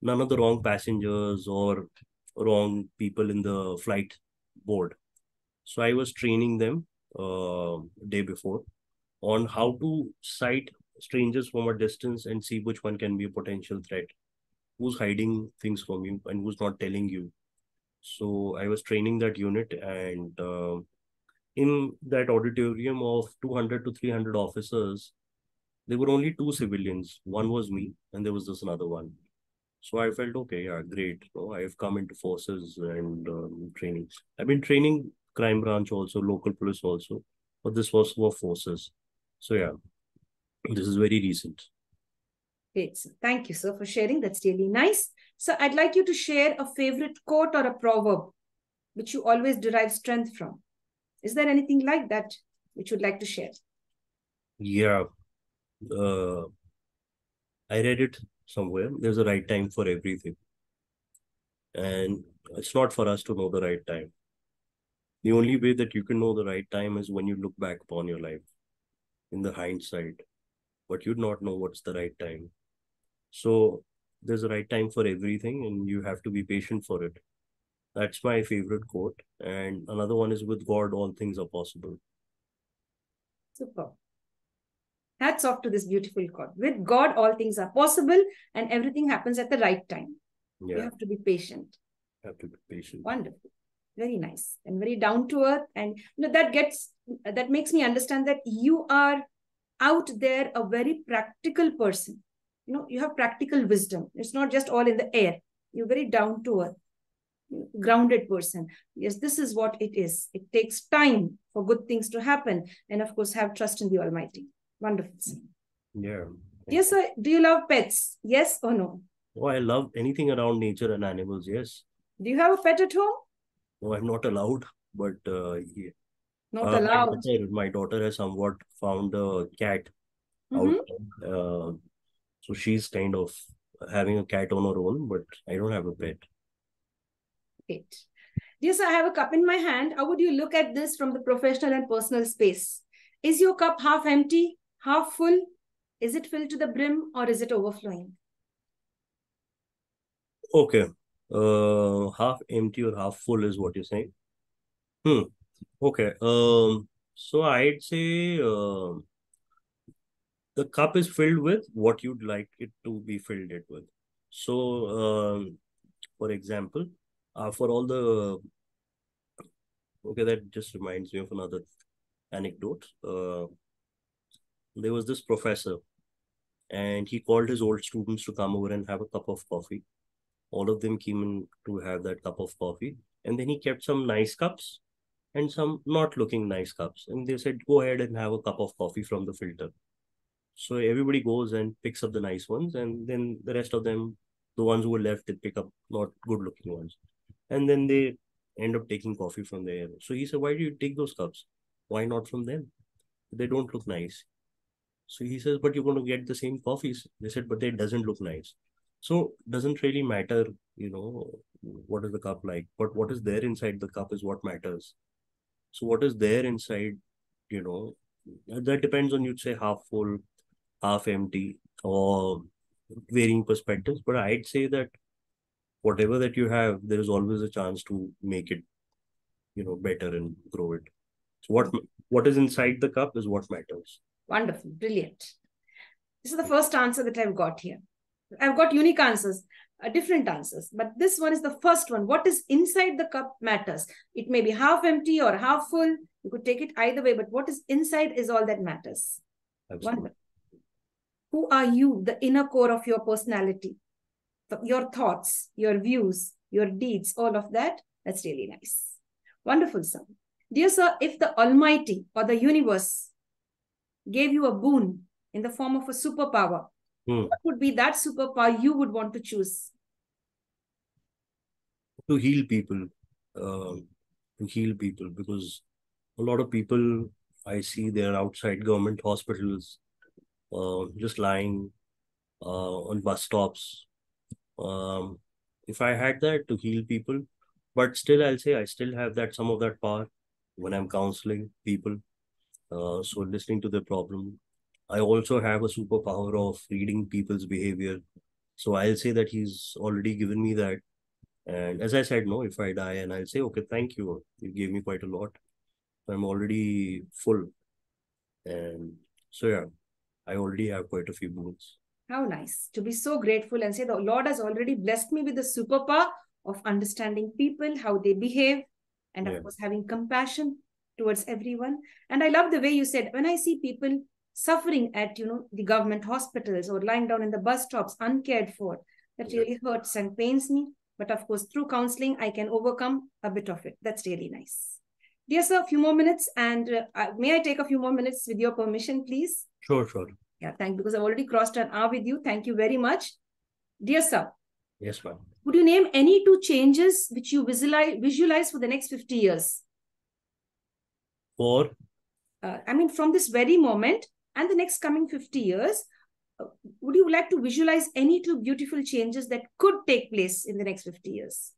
none of the wrong passengers or wrong people in the flight board. So I was training them day before on how to sight strangers from a distance and see which one can be a potential threat, who's hiding things from you and who's not telling you. So I was training that unit, and in that auditorium of 200 to 300 officers, there were only two civilians. One was me, and there was this another one. So I felt, okay, yeah, great. So I've come into forces and training. I've been training crime branch also, local police also, but this was for forces. So yeah, this is very recent. Great. So thank you, sir, for sharing. That's really nice. So I'd like you to share a favorite quote or a proverb which you always derive strength from. Is there anything like that which you'd like to share? Yeah. I read it somewhere. There's a right time for everything. And it's not for us to know the right time. The only way that you can know the right time is when you look back upon your life in the hindsight, but you'd not know what's the right time. So there's a right time for everything, and you have to be patient for it. That's my favorite quote. And another one is, with God, all things are possible. Super. Hats off to this beautiful quote. With God, all things are possible and everything happens at the right time. Yeah. You have to be patient. Have to be patient. Wonderful. Very nice and very down to earth. And you know, that makes me understand that you are out there a very practical person. You know, you have practical wisdom. It's not just all in the air. You're very down to earth, grounded person. Yes, this is what it is. It takes time for good things to happen. And of course, have trust in the Almighty. Wonderful. Yeah. Yes, sir. Do you love pets? Yes or no? Oh, I love anything around nature and animals. Yes. Do you have a pet at home? No, I'm not allowed, but yeah. Not allowed. My daughter has somewhat found a cat out there. So she's kind of having a cat on her own, but I don't have a pet. Great. Yes, I have a cup in my hand. How would you look at this from the professional and personal space? Is your cup half empty, half full? Is it filled to the brim or is it overflowing? Okay. Half empty or half full is what you're saying. Okay. So I'd say the cup is filled with what you'd like it to be filled it with. So, for example, for all the okay, that just reminds me of another anecdote. There was this professor, and he called his old students to come over and have a cup of coffee. All of them came in to have that cup of coffee, and then he kept some nice cups and some not looking nice cups, and they said, "Go ahead and have a cup of coffee from the filter." So everybody goes and picks up the nice ones, and then the rest of them, the ones who were left, they pick up not good looking ones. And then they end up taking coffee from there. So he said, why do you take those cups? Why not from them? They don't look nice. So he says, but you're going to get the same coffees. They said, but it doesn't look nice. So doesn't really matter, what is the cup like, but what is there inside the cup is what matters. So what is there inside, you know, that depends on, you'd say, half full, half empty, or varying perspectives. But I'd say that whatever that you have, there is always a chance to make it, better and grow it. So what is inside the cup is what matters. Wonderful. Brilliant. This is the first answer that I've got here. I've got unique answers, different answers, but this one is the first one. What is inside the cup matters. It may be half empty or half full. You could take it either way, but what is inside is all that matters. Absolutely. Wonderful. Who are you, the inner core of your personality? Your thoughts, your views, your deeds, all of that. That's really nice. Wonderful, sir. Dear sir, if the Almighty or the universe gave you a boon in the form of a superpower, what would be that superpower you would want to choose? To heal people. Because a lot of people I see, they're outside government hospitals, just lying on bus stops. If I had that, to heal people, but still I'll say I still have some of that power when I'm counseling people. So listening to their problem. I also have a superpower of reading people's behavior. So I'll say that he's already given me that. And as I said, no, if I die, and I'll say, okay, thank you. You gave me quite a lot. I'm already full. And so, yeah, I already have quite a few boons. How nice to be so grateful and say the Lord has already blessed me with the superpower of understanding people, how they behave, and of course, having compassion towards everyone. And I love the way you said, when I see people suffering at, the government hospitals or lying down in the bus stops uncared for, that really hurts and pains me. But of course, through counseling, I can overcome a bit of it. That's really nice. Dear sir, a few more minutes. And may I take a few more minutes with your permission, please? Sure. Yeah, thank you, because I've already crossed an hour with you. Thank you very much. Dear sir. Yes, ma'am. Would you name any 2 changes which you visualize for the next 50 years? Or? From this very moment and the next coming 50 years, would you like to visualize any 2 beautiful changes that could take place in the next 50 years?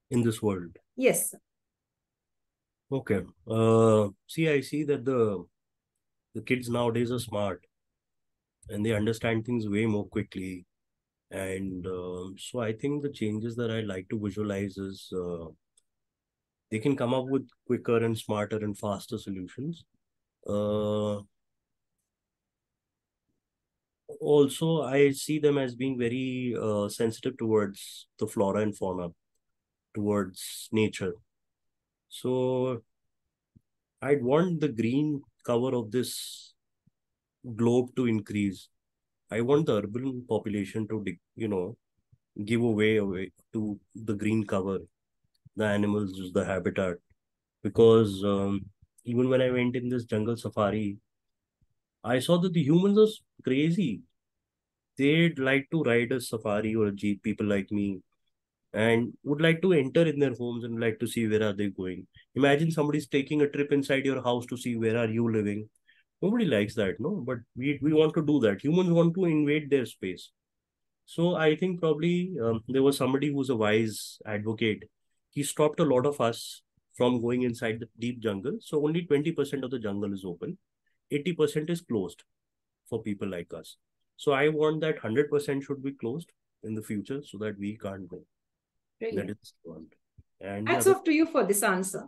In this world? Yes, sir. Okay. See, I see that the kids nowadays are smart and they understand things way more quickly. And so I think the changes that I like to visualize is they can come up with quicker and smarter and faster solutions. Also, I see them as being very sensitive towards the flora and fauna, towards nature. So I'd want the green cover of this globe to increase. I want the urban population to, give away to the green cover, the animals, the habitat. Because even when I went in this jungle safari, I saw that the humans are crazy. They'd like to ride a safari or a jeep, people like me, and would like to enter in their homes and like to see where are they going. Imagine somebody's taking a trip inside your house to see where are you living. Nobody likes that, no? But we want to do that. Humans want to invade their space. So I think probably there was somebody who's a wise advocate. He stopped a lot of us from going inside the deep jungle. So only 20% of the jungle is open. 80% is closed for people like us. So I want that 100% should be closed in the future so that we can't go. Brilliant. That is one. And hats off to you for this answer.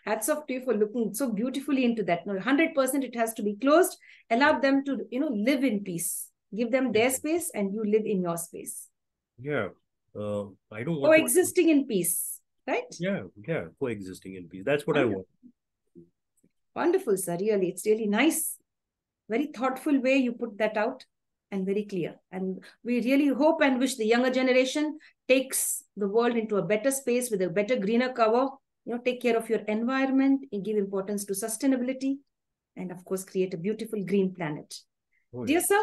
Hats off to you for looking so beautifully into that. No, 100% it has to be closed. Allow them to, live in peace. Give them their space and you live in your space. Yeah. I don't want coexisting in peace, right? Yeah. Coexisting in peace. That's what I want. Wonderful, sir. Really, it's really nice. Very thoughtful way you put that out and very clear. And we really hope and wish the younger generation takes the world into a better space with a better, greener cover. Take care of your environment and give importance to sustainability. And of course, create a beautiful green planet. Dear sir,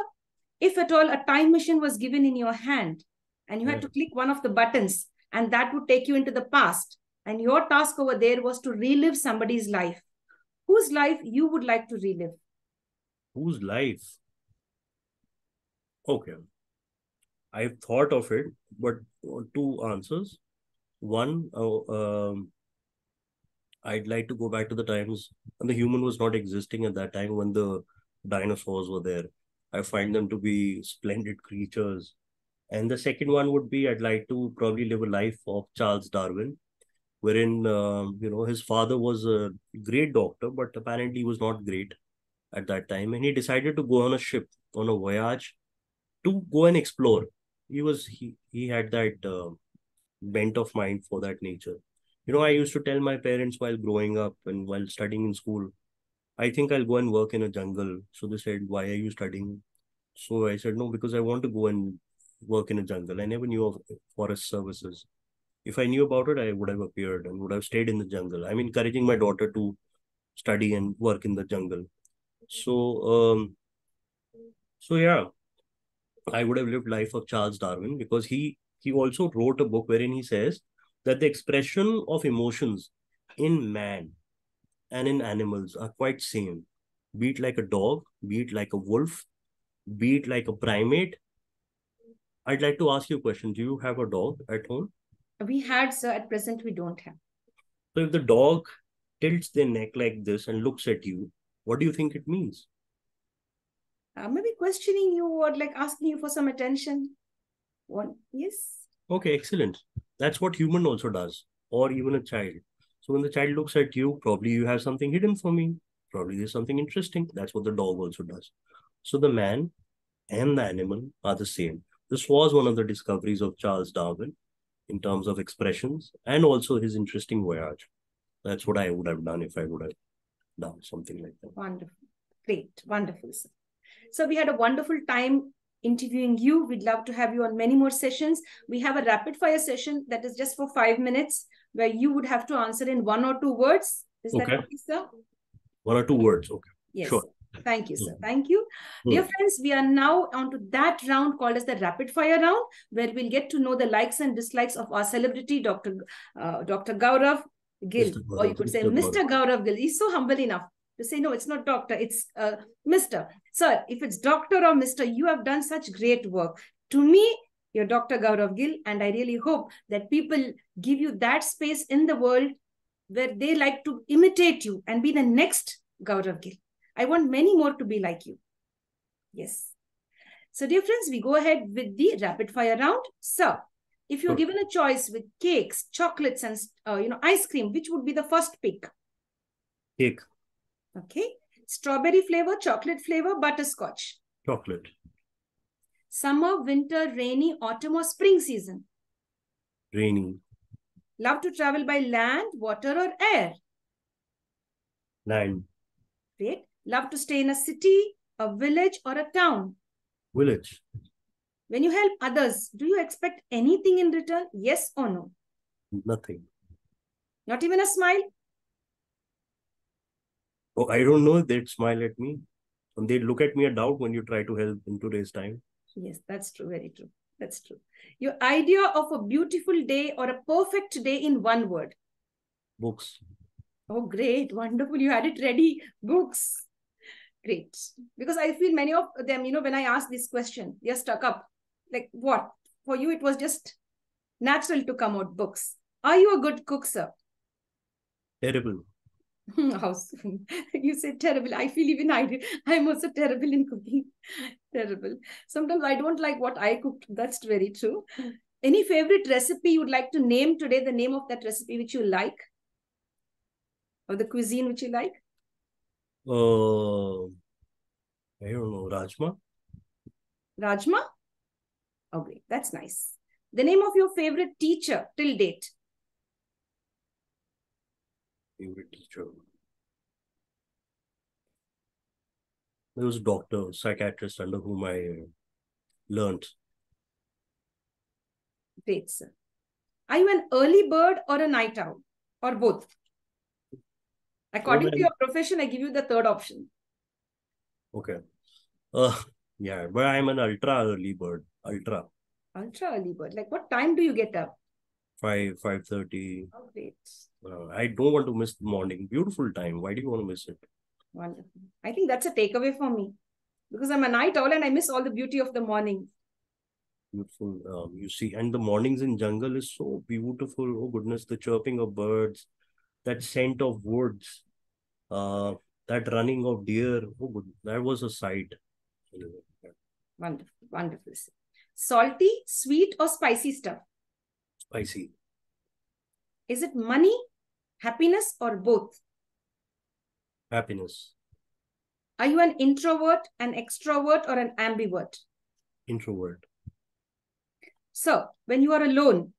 if at all a time machine was given in your hand and you had to click one of the buttons and that would take you into the past and your task over there was to relive somebody's life. Whose life you would like to relive? Whose life? Okay. I've thought of it, but two answers. One, I'd like to go back to the times when the human was not existing at that time, when the dinosaurs were there. I find them to be splendid creatures. And the second one would be I'd like to probably live a life of Charles Darwin, wherein his father was a great doctor, but apparently he was not great at that time, and he decided to go on a ship on a voyage to go and explore. He had that bent of mind for that nature. I used to tell my parents while growing up and while studying in school, I think I'll go and work in a jungle. So they said, why are you studying? So I said, no, because I want to go and work in a jungle. I never knew of forest services. If I knew about it, I would have appeared and would have stayed in the jungle. I'm encouraging my daughter to study and work in the jungle. So yeah, I would have lived life of Charles Darwin, because he also wrote a book wherein he says that the expression of emotions in man and in animals are quite same. Be it like a dog, be it like a wolf, be it like a primate. I'd like to ask you a question. Do you have a dog at home? We had, sir. At present, we don't have. So if the dog tilts their neck like this and looks at you, what do you think it means? Maybe questioning you or like asking you for some attention. What? Yes. Okay, excellent. That's what human also does, or even a child. So when the child looks at you, probably you have something hidden for me. Probably there's something interesting. That's what the dog also does. So the man and the animal are the same. This was one of the discoveries of Charles Darwin in terms of expressions and also his interesting voyage. That's what I would have done if I would have done something like that. Wonderful. Great. Wonderful, sir. So we had a wonderful time interviewing you. We'd love to have you on many more sessions. We have a rapid fire session that is just for 5 minutes, where you would have to answer in 1 or 2 words. Is that okay, sir? 1 or 2 words. Okay. Yes. Sure. Thank you, sir. Thank you. Dear friends, we are now on to that round called as the rapid fire round, where we'll get to know the likes and dislikes of our celebrity, Dr. Gaurav Gill, or you could say Mr. Gaurav Gill. He's so humble enough to say, no, it's not doctor, it's Mr. Sir, if it's doctor or Mr., you have done such great work. To me, you're Dr. Gaurav Gill, and I really hope that people give you that space in the world where they like to imitate you and be the next Gaurav Gill. I want many more to be like you. Yes. So, dear friends, we go ahead with the rapid fire round. So, if you're given a choice with cakes, chocolates, and ice cream, which would be the first pick? Cake. Okay. Strawberry flavor, chocolate flavor, butterscotch. Chocolate. Summer, winter, rainy, autumn, or spring season? Rainy. Love to travel by land, water, or air? Land. Great. Love to stay in a city, a village, or a town? Village. When you help others, do you expect anything in return? Yes or no? Nothing. Not even a smile? Oh, I don't know if they'd smile at me. And they'd look at me a doubt when you try to help in today's time. Yes, that's true. Very true. That's true. Your idea of a beautiful day or a perfect day in 1 word? Books. Oh, great. Wonderful. You had it ready. Books. Great. Because I feel many of them, when I ask this question, they're stuck up. Like what? For you, it was just natural to come out books. Are you a good cook, sir? Terrible. How soon? You said terrible. I feel even I'm also terrible in cooking. Terrible. Sometimes I don't like what I cooked. That's very true. Any favorite recipe you would like to name today? The name of that recipe which you like? Or the cuisine which you like? I don't know. Rajma? Rajma? Oh, great. That's nice. The name of your favorite teacher till date? Favorite teacher. There was a doctor, psychiatrist under whom I learned. Great, sir. Are you an early bird or a night owl? Or both? According to your profession, I give you the third option. Okay. Yeah, but I'm an ultra early bird. Ultra early bird. Like what time do you get up? 5:30. Oh, great. I don't want to miss the morning. Beautiful time. Why do you want to miss it? Wonderful. I think that's a takeaway for me because I'm a night owl and I miss all the beauty of the morning. Beautiful. You see, and the mornings in jungle is so beautiful. Oh goodness, the chirping of birds, that scent of woods, uh, that running of deer. Oh good, that was a sight. Anyway, yeah. Wonderful, wonderful. Salty, sweet, or spicy stuff? Spicy. Is it money, happiness, or both? Happiness. Are you an introvert, an extrovert, or an ambivert? Introvert. So, when you are alone,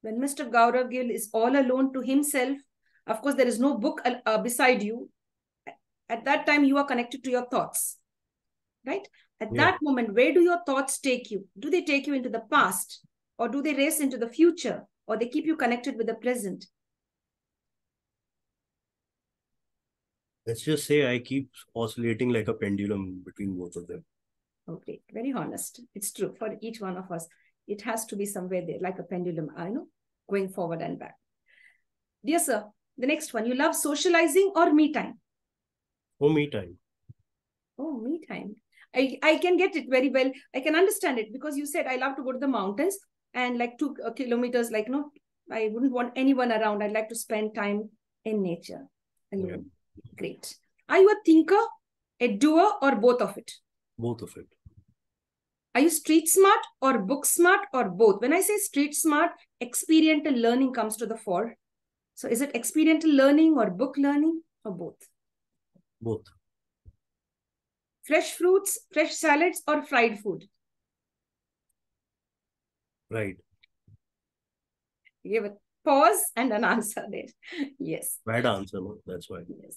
when Mr. Gaurav Gill is all alone to himself, of course, there is no book beside you. At that time, you are connected to your thoughts, right? At that moment, where do your thoughts take you? Do they take you into the past, or do they race into the future, or they keep you connected with the present? Let's just say I keep oscillating like a pendulum between both of them. Okay, very honest. It's true for each one of us. It has to be somewhere there, like a pendulum, I know, going forward and back. Dear sir, the next one, you love socializing or me time? Oh, me time. Oh, me time. I can get it very well. I can understand it because you said I love to go to the mountains and like 2 kilometers, like, no, I wouldn't want anyone around. I'd like to spend time in nature. Yeah. Great. Are you a thinker, a doer, or both of it? Both of it. Are you street smart or book smart or both? When I say street smart, experiential learning comes to the fore. So is it experiential learning or book learning or both? Both. Fresh fruits, fresh salads, or fried food? Right. Give a pause and an answer there. Yes. Bad answer, no? That's why. Yes.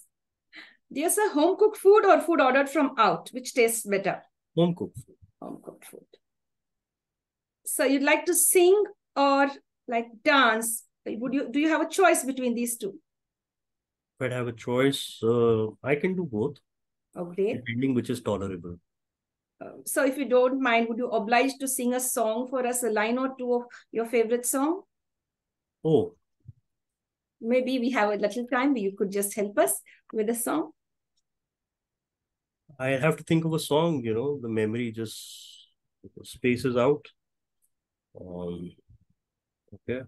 Dear sir, home cooked food or food ordered from out? Which tastes better? Home cooked food. Home cooked food. So you'd like to sing or like dance? Do you have a choice between these two? If I'd have a choice, I can do both. Oh, great. Depending which is tolerable. So if you don't mind, would you oblige to sing a song for us, a line or two of your favorite song? Oh. Maybe we have a little time, you could just help us with a song. I have to think of a song, the memory just spaces out. Okay.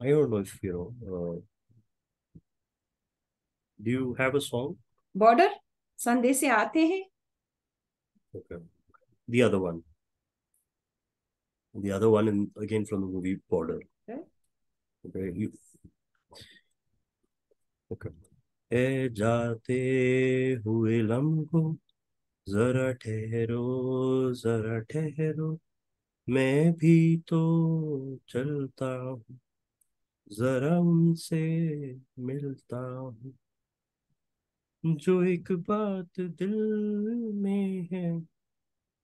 I don't know if, do you have a song? Border, Sande se aate hain. Okay. The other one. The other one, again from the movie Border. Okay. Okay. ए जाते हुए लम्हों जरा ठहरो मैं भी तो चलता हूँ जरा उनसे मिलता हूँ जो एक बात दिल में है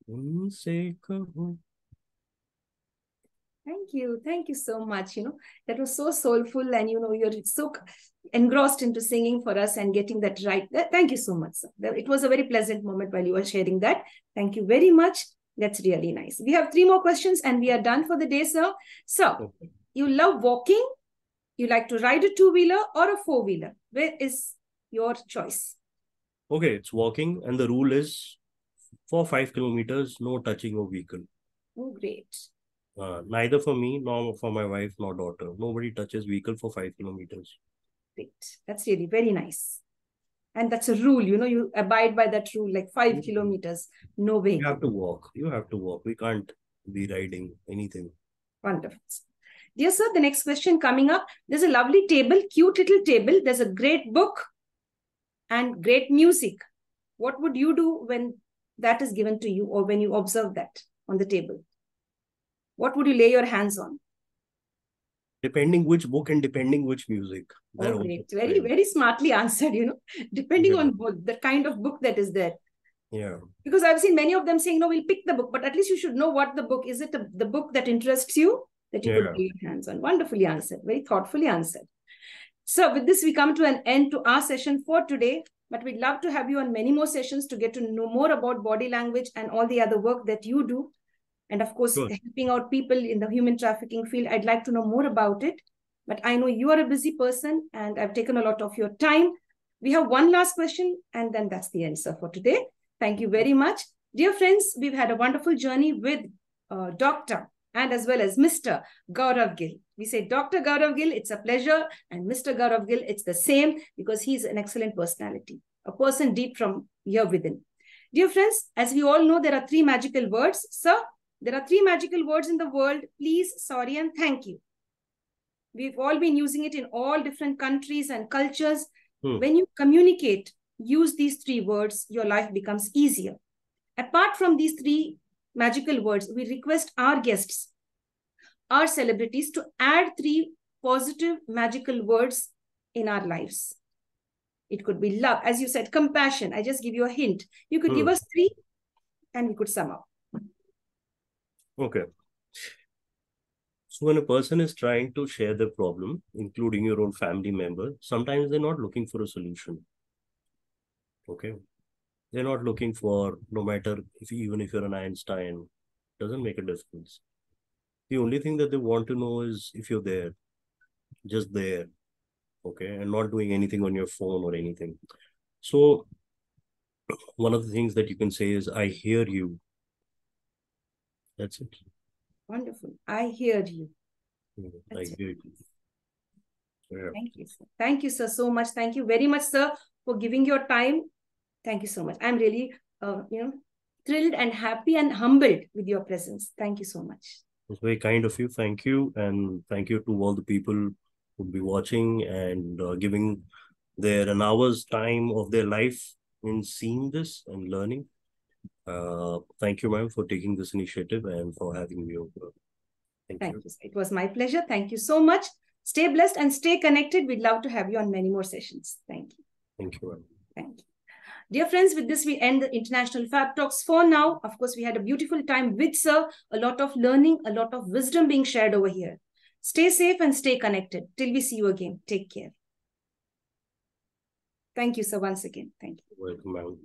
उनसे कहूँ. Thank you so much. That was so soulful, and you're so engrossed into singing for us and getting that right. Thank you so much, sir. It was a very pleasant moment while you were sharing that. Thank you very much. That's really nice. We have 3 more questions and we are done for the day, sir. So, you love walking, you like to ride a 2-wheeler or a 4-wheeler. Where is your choice? Okay, it's walking, and the rule is for 5 kilometers, no touching of vehicle. Oh, great. Neither for me, nor for my wife, nor daughter. Nobody touches vehicle for 5 kilometers. Great. That's really very nice. And that's a rule, you abide by that rule, like 5 kilometers, no way. You have to walk. We can't be riding anything. Wonderful. Dear sir, the next question coming up. There's a lovely table, cute little table. There's a great book and great music. What would you do when that is given to you or when you observe that on the table? What would you lay your hands on? Depending which book and depending which music. Oh, great. Very, very smartly answered, depending on the kind of book that is there. Yeah. Because I've seen many of them saying, no, we'll pick the book, but at least you should know what the book is. It the book that interests you that you could lay your hands on? Wonderfully answered. Very thoughtfully answered. So with this, we come to an end to our session for today. But we'd love to have you on many more sessions to get to know more about body language and all the other work that you do. And of course, Sure. helping out people in the human trafficking field. I'd like to know more about it. But I know you are a busy person and I've taken a lot of your time. We have one last question and then that's the answer for today. Thank you very much. Dear friends, we've had a wonderful journey with Dr. and as well as Mr. Gaurav Gill. We say Dr. Gaurav Gill, it's a pleasure. And Mr. Gaurav Gill, it's the same because he's an excellent personality, a person deep from here within. Dear friends, as we all know, there are 3 magical words. Sir, there are 3 magical words in the world. Please, sorry, and thank you. We've all been using it in all different countries and cultures. When you communicate, use these 3 words, your life becomes easier. Apart from these 3 magical words, we request our guests, our celebrities to add 3 positive magical words in our lives. It could be love, as you said, compassion. I just give you a hint. You could give us 3 and we could sum up. Okay. So when a person is trying to share their problem, including your own family member, sometimes they're not looking for a solution. Okay. They're not looking for, no matter even if you're an Einstein, doesn't make a difference. The only thing that they want to know is if you're there, just there. Okay. And not doing anything on your phone or anything. So one of the things that you can say is, I hear you. That's it. Wonderful. I hear you. I hear you. Yeah. Thank you, sir. Thank you, sir, so much. Thank you very much, sir, for giving your time. Thank you so much. I'm really, thrilled and happy and humbled with your presence. Thank you so much. It's very kind of you. Thank you. And thank you to all the people who will be watching and giving an hour's time of their life in seeing this and learning. Thank you, ma'am, for taking this initiative and for having me over. Thank you. It was my pleasure. Thank you so much. Stay blessed and stay connected. We'd love to have you on many more sessions. Thank you. Thank you, ma'am. Thank you. Dear friends, with this, we end the International Fab Talks for now. Of course, we had a beautiful time with sir, a lot of learning, a lot of wisdom being shared over here. Stay safe and stay connected. Till we see you again. Take care. Thank you, sir, once again. Thank you. Welcome, ma'am.